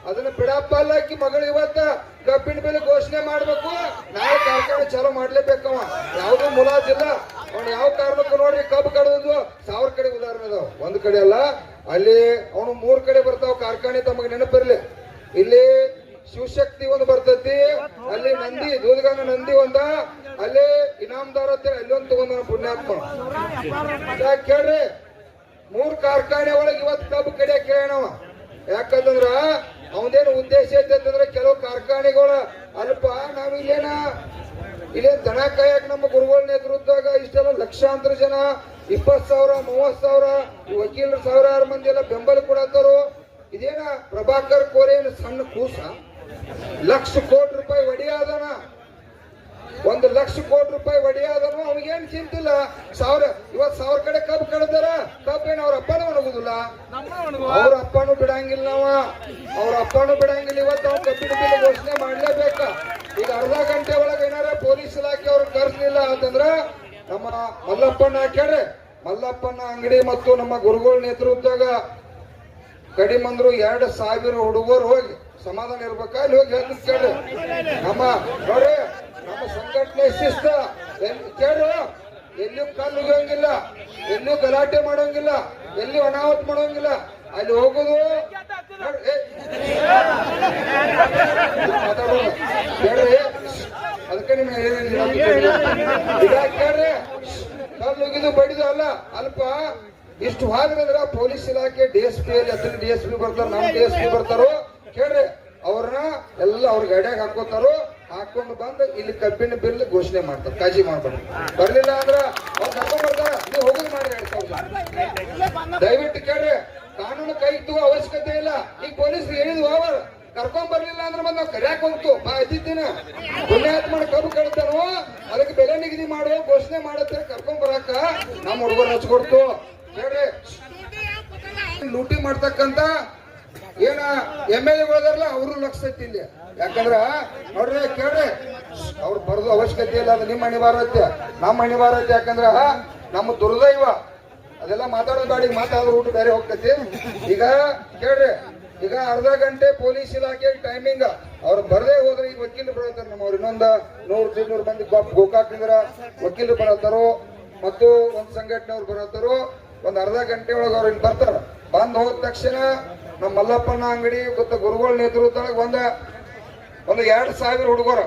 ಅದನ್ನ ಬಿಡಪ್ಪ ಅಲ್ಲಾಕಿ ಮಗಳು ಇವತ್ತ ಕಬ್ಬಿನ ಬೆಲೆ ಘೋಷಣೆ ಮಾಡ್ಬೇಕು. ನಾಳೆ ಕಾರ್ಖಾನೆ ಚಾಲೂ ಮಾಡ್ಲೇಬೇಕವ. ಯಾವ್ದು ಮುಲಾಜಿಲ್ಲ. ಅವ್ನು ಯಾವ ಕಾರಣಕ್ಕೂ ನೋಡ್ರಿ ಕಬ್ಬು ಕಡೋದು 1000 ಕಡೆ ಉದಾಹರಣೆ ಅದಾವ. ಒಂದ್ ಕಡೆ ಅಲ್ಲ, ಅಲ್ಲಿ ಅವನು 3 ಕಡೆ ಬರ್ತಾವ ಕಾರ್ಖಾನೆ. ತಮಗೆ ನೆನಪಿರ್ಲಿ, ಇಲ್ಲಿ ಶಿವಶಕ್ತಿ ಒಂದು ಬರ್ತೈತಿ, ಅಲ್ಲಿ ನಂದಿ ದೂದಗಂಗ ನಂದಿ ಒಂದ, ಅಲ್ಲಿ ಇನಾಮದಾರ ಅಂತೇಳಿ ಅಲ್ಲೊಂದು ತಗೊಂಡ ಪುಣ್ಯಾತ್ಮ. ಕೇಳ್ರಿ, 3 ಕಾರ್ಖಾನೆ ಒಳಗೆ ಇವತ್ತು ಕಬ್ಬು ಕಡಿಯ ಕೇಳೋಣವ. ಯಾಕಂತಂದ್ರ ಅವನೇನು ಉದ್ದೇಶ ಐತೆ ಅಂತಂದ್ರೆ ಕೆಲವು ಕಾರ್ಖಾನೆಗಳು ಅಲ್ಪ ನಾವ್ ಇಲ್ಲೇನ್ ದನ ಕಾಯಕ್ ನಮ್ಮ ಗುರುಗಳ ನೇತೃತ್ವದಾಗ ಇಷ್ಟೆಲ್ಲ ಲಕ್ಷಾಂತರ ಜನ 20,000 30,000 ವಕೀಲರು 1,000 ಮಂದಿ ಎಲ್ಲ ಬೆಂಬಲ ಕೊಡತ್ತಾರು. ಇದೇನ ಪ್ರಭಾಕರ್ ಕೋರೆ ಏನು ಸಣ್ಣ ಕೂಸ? 1,00,000 ಕೋಟಿ ರೂಪಾಯಿ ಒಡೆಯಾದನ. 1,00,000 ಕೋಟಿ ರೂಪಾಯಿ ಒಡೆಯಾದನು. ಅವನಿಗೇನ್ ಚಿಂತಿಲ್ಲ. ಇವತ್ತು 1000 ಕಡೆ ಕಬ್ಬು ಕಡ್ದಾರ. ಕಬ್ಬೇನು ಅವ್ರ ಅಪ್ಪನೂ ಒಣಗುದಿಲ್ಲ, ಅವ್ರ ಅಪ್ಪನೂ ಬಿಡಂಗಿಲ್ಲ. ಅವ್ರ ಅಪ್ಪನೂ ಬಿಡಂಗಿಲ್ಲ. ಇವತ್ತು ಅವ್ನು ಕಬ್ಬಿನ ಬಿಲ್ ಘೋಷಣೆ ಮಾಡ್ಲೇಬೇಕ. ಈಗ ಅರ್ಧ ಗಂಟೆ ಒಳಗೆ ಏನಾರ ಪೊಲೀಸ್ ಇಲಾಖೆ ಅವ್ರು ಕರ್ಸಲಿಲ್ಲ ಅಂತಂದ್ರ ನಮ್ಮ ಮಲ್ಲಪ್ಪನ ಕೇಳ್ರಿ, ಮಲ್ಲಪ್ಪನ ಅಂಗಡಿ ಮತ್ತು ನಮ್ಮ ಗುರುಗಳ ನೇತೃತ್ವದಾಗ ಕಡಿಮಂದ್ರು 2,000 ಹುಡುಗರು ಹೋಗಿ ಸಮಾಧಾನ ಇರ್ಬೇಕ. ಅಲ್ಲಿ ಹೋಗಿ ಹೇಳ್ತೀನಿ ಕೇಳ್ರಿ. ನಮ್ಮ ನೋಡ್ರಿ, ನಮ್ಮ ಸಂಘಟನೆ ಶಿಸ್ತ ಕೇಳು. ಎಲ್ಲಿಯೂ ಕಲ್ಲು ಉಗಿಯೋಂಗಿಲ್ಲ, ಎಲ್ಲಿಯೂ ಗಲಾಟೆ ಮಾಡೋಂಗಿಲ್ಲ, ಎಲ್ಲಿ ಅನಾಹುತ ಮಾಡೋಂಗಿಲ್ಲ. ಅಲ್ಲಿ ಹೋಗುದು ಕೇಳ್ರಿ. ಅದಕ್ಕೆ ನಿಮ್ಗೆ ಈಗ ಕೇಳ್ರಿ, ಕಲ್ಲು ಉಗಿದು ಬಡಿದು ಅಲ್ಲ. ಅಲ್ಪ ಇಷ್ಟು ಹೋದ್ರಂದ್ರ ಪೊಲೀಸ್ ಇಲಾಖೆ DSP ಅಲ್ಲಿ DSP ಬರ್ತಾರ, ನಮ್ಮ DSP ಬರ್ತಾರೋ ಕೇಳ್ರಿ. ಅವ್ರನ್ನ ಎಲ್ಲ ಅವ್ರ ಗಾಡಿಯಾಗ ಹಾಕೋತಾರೋ, ಹಾಕೊಂಡು ಬಂದು ಇಲ್ಲಿ ಕಬ್ಬಿನ ಬಿಲ್ ಘೋಷಣೆ ಮಾಡ್ತಾರೆ. ಕಾಜಿ ಮಾಡ್ತಾರೆ. ಬರ್ಲಿಲ್ಲ ಅಂದ್ರ ಅವ್ರು ಕರ್ಕೊಂಡ್ ಬರ್ತಾರ. ನೀವು ಹೋಗುದು ಮಾಡಿ 2,000. ದಯವಿಟ್ಟು ಕೇಳ್ರಿ, ಕಾನೂನು ಕೈ ತಗೋ ಅವಶ್ಯಕತೆ ಇಲ್ಲ. ಈಗ ಪೊಲೀಸ್ ಹೇಳಿದ್ವು, ಅವರು ಕರ್ಕೊಂಡ್ ಬರ್ಲಿಲ್ಲ ಅಂದ್ರೆ ಬಂದ್ ನಾವು ಕರ್ಯಾಕ್ ಹೋಗ್ತು ಇದ್ದಿನ ಪುಣ್ಯಾತ್ಮನ ಕಬ್ಬು ಕಡ್ತಾನೋ ಅದಕ್ಕೆ ಬೆಲೆ ನಿಗದಿ ಮಾಡುವ ಘೋಷಣೆ ಮಾಡತ್ತೆ. ಕರ್ಕೊಂಡ್ ಬರಾಕ ನಮ್ಮ ಹುಡುಗರು ಹಚ್ಕೊಡ್ತು. ಕೇಳ್ರಿ, ಲೂಟಿ ಮಾಡ್ತಕ್ಕಂತ ಏನ MLA ಅವರು ಲಕ್ಷ ಇಲ್ಲಿ. ಯಾಕಂದ್ರ ನೋಡ್ರಿ ಕೇಳ್ರಿ, ಅವ್ರು ಬರೋದು ಅವಶ್ಯಕತೆ ಇಲ್ಲ, ಅದು ನಿಮ್ಮ ಅನಿವಾರ್ಯತೆ, ನಮ್ಮ ಅನಿವಾರ್ಯತೆ. ಯಾಕಂದ್ರ ನಮ್ಮ ದುರ್ದೈವ ಅದೆಲ್ಲ ಮಾತಾಡೋದು ಬೇಡ, ಮಾತಾಡೋ ಊಟ ಬೇರೆ ಹೋಗ್ತೈತಿ. ಈಗ ಕೇಳ್ರಿ, ಈಗ ಅರ್ಧ ಗಂಟೆ ಪೊಲೀಸ್ ಇಲಾಖೆ ಟೈಮಿಂಗ್, ಅವ್ರು ಬರದೇ ಹೋದ್ರೆ ಈಗ ವಕೀಲರು ಬರತ್ತಾರ. ನಮ್ಮವ್ರು ಇನ್ನೊಂದು 100-200 ಮಂದಿ ಗೋಕಾಕ್ನಿಂದ್ರ ವಕೀಲರು ಬರತ್ತಾರೋ ಮತ್ತು ಒಂದ್ ಸಂಘಟನೆಯವ್ರು ಬರತ್ತಾರೋ. ಒಂದ್ ಅರ್ಧ ಗಂಟೆ ಒಳಗೆ ಅವ್ರು ಇಲ್ಲಿ ಬರ್ತಾರ. ಬಂದ್ ಹೋದ ತಕ್ಷಣ ನಮ್ಮ ಮಲ್ಲಪ್ಪನ ಅಂಗಡಿ ಗೊತ್ತ ಗುರುಗಳ ನೇತೃತ್ವದೊಳಗೆ ಒಂದು 2,000 ಹುಡುಗರ